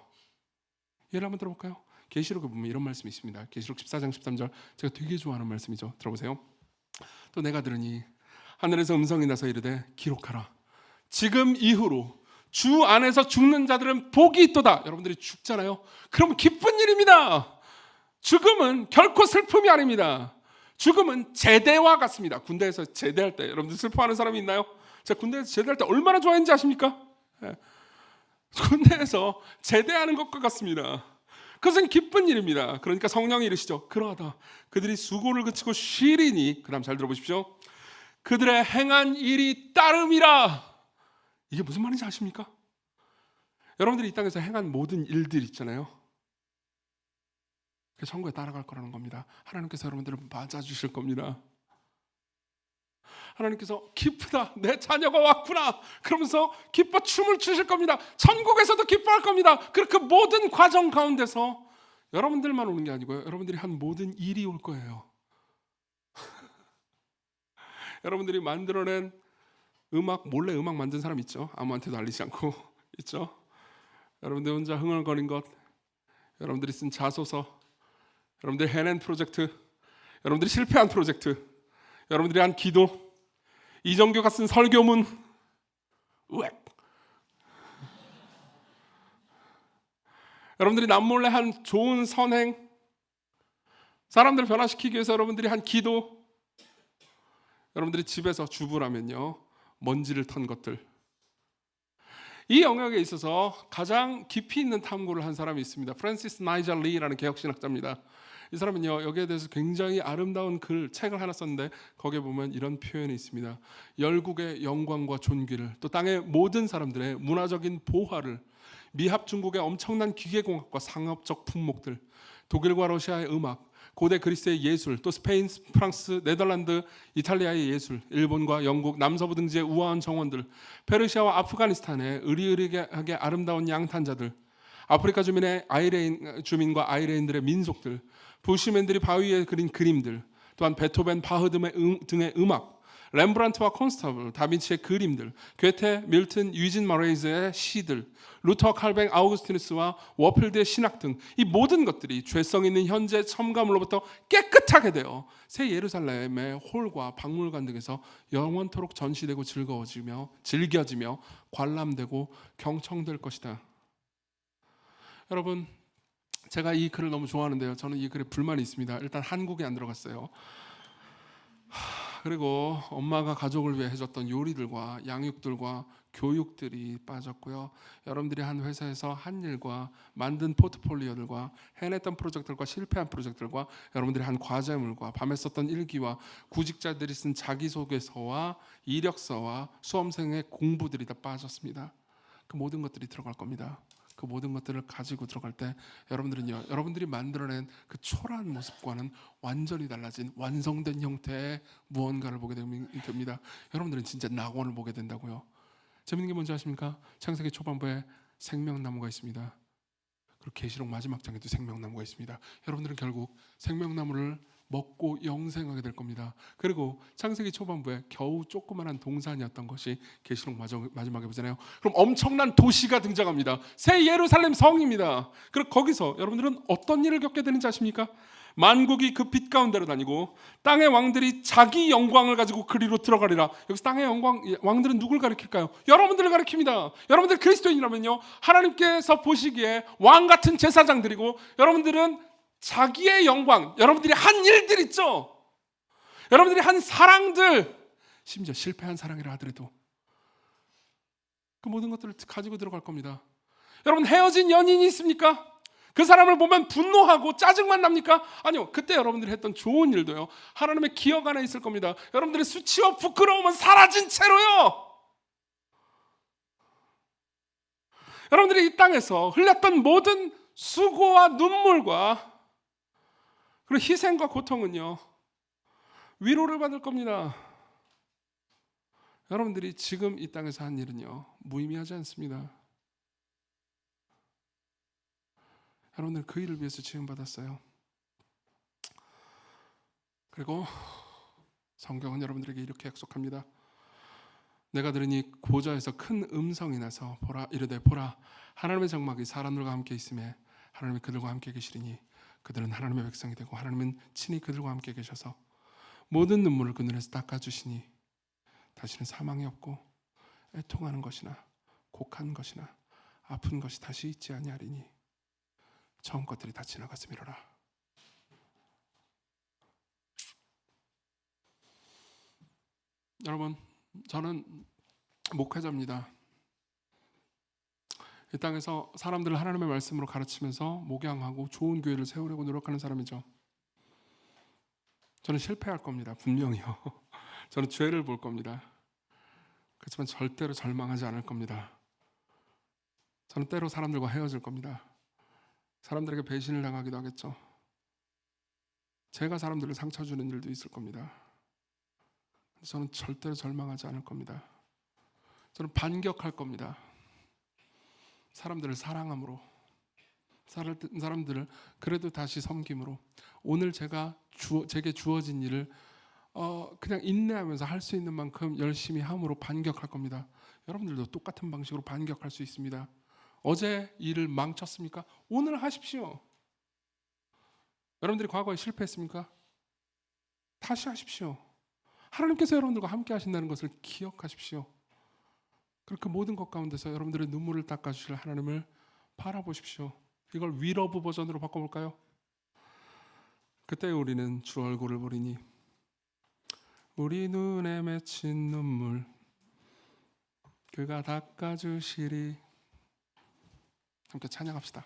예를 한번 들어볼까요? 계시록에 보면 이런 말씀이 있습니다. 계시록 14장 13절, 제가 되게 좋아하는 말씀이죠. 들어보세요. 또 내가 들으니 하늘에서 음성이 나서 이르되 기록하라. 지금 이후로 주 안에서 죽는 자들은 복이 있도다. 여러분들이 죽잖아요. 그럼 기쁜 일입니다. 죽음은 결코 슬픔이 아닙니다. 죽음은 제대와 같습니다. 군대에서 제대할 때 여러분들 슬퍼하는 사람이 있나요? 제가 군대에서 제대할 때 얼마나 좋아했는지 아십니까? 군대에서 제대하는 것과 같습니다. 그것은 기쁜 일입니다. 그러니까 성령이 이르시죠. 그러하다 그들이 수고를 그치고 쉬리니, 그 다음 잘 들어보십시오. 그들의 행한 일이 따름이라. 이게 무슨 말인지 아십니까? 여러분들이 이 땅에서 행한 모든 일들 있잖아요. 그 천국에 따라갈 거라는 겁니다. 하나님께서 여러분들을 맞아주실 겁니다. 하나님께서 기쁘다, 내 자녀가 왔구나 그러면서 기뻐 춤을 추실 겁니다. 천국에서도 기뻐할 겁니다. 그 모든 과정 가운데서 여러분들만 오는 게 아니고요, 여러분들이 한 모든 일이 올 거예요. 여러분들이 만들어낸 음악, 몰래 음악 만든 사람 있죠? 아무한테도 알리지 않고 있죠? 여러분들 혼자 흥얼거린 것, 여러분들이 쓴 자소서, 여러분들이 해낸 프로젝트, 여러분들이 실패한 프로젝트, 여러분들이 한 기도, 이정교가 쓴 설교문, 여러분들이 남몰래 한 좋은 선행, 사람들을 변화시키기 위해서 여러분들이 한 기도, 여러분들이 집에서 주부라면요, 먼지를 턴 것들. 이 영역에 있어서 가장 깊이 있는 탐구를 한 사람이 있습니다. 프랜시스 나이저 리라는 개혁신학자입니다. 이 사람은요, 여기에 대해서 굉장히 아름다운 책을 하나 썼는데 거기에 보면 이런 표현이 있습니다. 열국의 영광과 존귀를, 또 땅의 모든 사람들의 문화적인 보화를, 미합 중국의 엄청난 기계공학과 상업적 품목들, 독일과 러시아의 음악, 고대 그리스의 예술, 또 스페인, 프랑스, 네덜란드, 이탈리아의 예술, 일본과 영국, 남서부 등지의 우아한 정원들, 페르시아와 아프가니스탄의 으리으리하게 아름다운 양탄자들, 아프리카 주민과 아이레인들의 민속들, 부시맨들이 바위 위에 그린 그림들, 또한 베토벤, 바흐 등의 음악, 렘브란트와 콘스타블, 다빈치의 그림들, 괴테, 밀튼, 유진 머레이즈의 시들, 루터, 칼뱅, 아우구스티누스와 워필드의 신학 등 이 모든 것들이 죄성 있는 현재 첨가물로부터 깨끗하게 되어 새 예루살렘의 홀과 박물관 등에서 영원토록 전시되고 즐겨지며 관람되고 경청될 것이다. 여러분, 제가 이 글을 너무 좋아하는데요, 저는 이 글에 불만이 있습니다. 일단 한국에 안 들어갔어요. 그리고 엄마가 가족을 위해 해줬던 요리들과 양육들과 교육들이 빠졌고요. 여러분들이 한 회사에서 한 일과 만든 포트폴리오들과 해냈던 프로젝트들과 실패한 프로젝트들과 여러분들이 한 과제물과 밤에 썼던 일기와 구직자들이 쓴 자기소개서와 이력서와 수험생의 공부들이 다 빠졌습니다. 그 모든 것들이 들어갈 겁니다. 그 모든 것들을 가지고 들어갈 때 여러분들은요, 여러분들이 만들어낸 그 초라한 모습과는 완전히 달라진 완성된 형태의 무언가를 보게 됩니다. 여러분들은 진짜 낙원을 보게 된다고요. 재밌는 게 뭔지 아십니까? 창세기 초반부에 생명나무가 있습니다. 그리고 계시록 마지막 장에도 생명나무가 있습니다. 여러분들은 결국 생명나무를 먹고 영생하게 될 겁니다. 그리고 창세기 초반부에 겨우 조그만한 동산이었던 것이 계시록 마지막에 보잖아요. 그럼 엄청난 도시가 등장합니다. 새 예루살렘 성입니다. 그리고 거기서 여러분들은 어떤 일을 겪게 되는지 아십니까? 만국이 그 빛 가운데로 다니고 땅의 왕들이 자기 영광을 가지고 그리로 들어가리라. 여기서 땅의 왕들은 누굴 가리킬까요? 여러분들을 가리킵니다. 여러분들 그리스도인이라면요, 하나님께서 보시기에 왕 같은 제사장들이고, 여러분들은 자기의 영광, 여러분들이 한 일들 있죠, 여러분들이 한 사랑들, 심지어 실패한 사랑이라 하더라도 그 모든 것들을 가지고 들어갈 겁니다. 여러분, 헤어진 연인이 있습니까? 그 사람을 보면 분노하고 짜증만 납니까? 아니요, 그때 여러분들이 했던 좋은 일도요, 하나님의 기억 안에 있을 겁니다. 여러분들의 수치와 부끄러움은 사라진 채로요, 여러분들이 이 땅에서 흘렸던 모든 수고와 눈물과 그리고 희생과 고통은요, 위로를 받을 겁니다. 여러분들이 지금 이 땅에서 한 일은요, 무의미하지 않습니다. 여러분들 그 일을 위해서 지음받았어요. 그리고 성경은 여러분들에게 이렇게 약속합니다. 내가 들으니 보좌에서 큰 음성이 나서 이르되 보라, 하나님의 장막이 사람들과 함께 있음에 하나님이 그들과 함께 계시리니 그들은 하나님의 백성이 되고 하나님은 친히 그들과 함께 계셔서 모든 눈물을 그 눈에서 닦아주시니 다시는 사망이 없고 애통하는 것이나 곡한 것이나 아픈 것이 다시 있지 아니하리니 처음 것들이 다 지나갔음이로라. 여러분, 저는 목회자입니다. 이 땅에서 사람들을 하나님의 말씀으로 가르치면서 목양하고 좋은 교회를 세우려고 노력하는 사람이죠. 저는 실패할 겁니다. 분명히요. 저는 죄를 볼 겁니다. 그렇지만 절대로 절망하지 않을 겁니다. 저는 때로 사람들과 헤어질 겁니다. 사람들에게 배신을 당하기도 하겠죠. 제가 사람들을 상처 주는 일도 있을 겁니다. 저는 절대로 절망하지 않을 겁니다. 저는 반격할 겁니다. 사람들을 사랑함으로, 사람들을 그래도 다시 섬김으로, 오늘 제게 주어진 일을 그냥 인내하면서 할 수 있는 만큼 열심히 함으로 반격할 겁니다. 여러분들도 똑같은 방식으로 반격할 수 있습니다. 어제 일을 망쳤습니까? 오늘 하십시오. 여러분들이 과거에 실패했습니까? 다시 하십시오. 하나님께서 여러분들과 함께 하신다는 것을 기억하십시오. 그렇게 모든 것 가운데서 여러분들의 눈물을 닦아주실 하나님을 바라보십시오. 이걸 위러브 버전으로 바꿔볼까요? 그때 우리는 주 얼굴을 보리니 우리 눈에 맺힌 눈물 그가 닦아주시리. 함께 찬양합시다.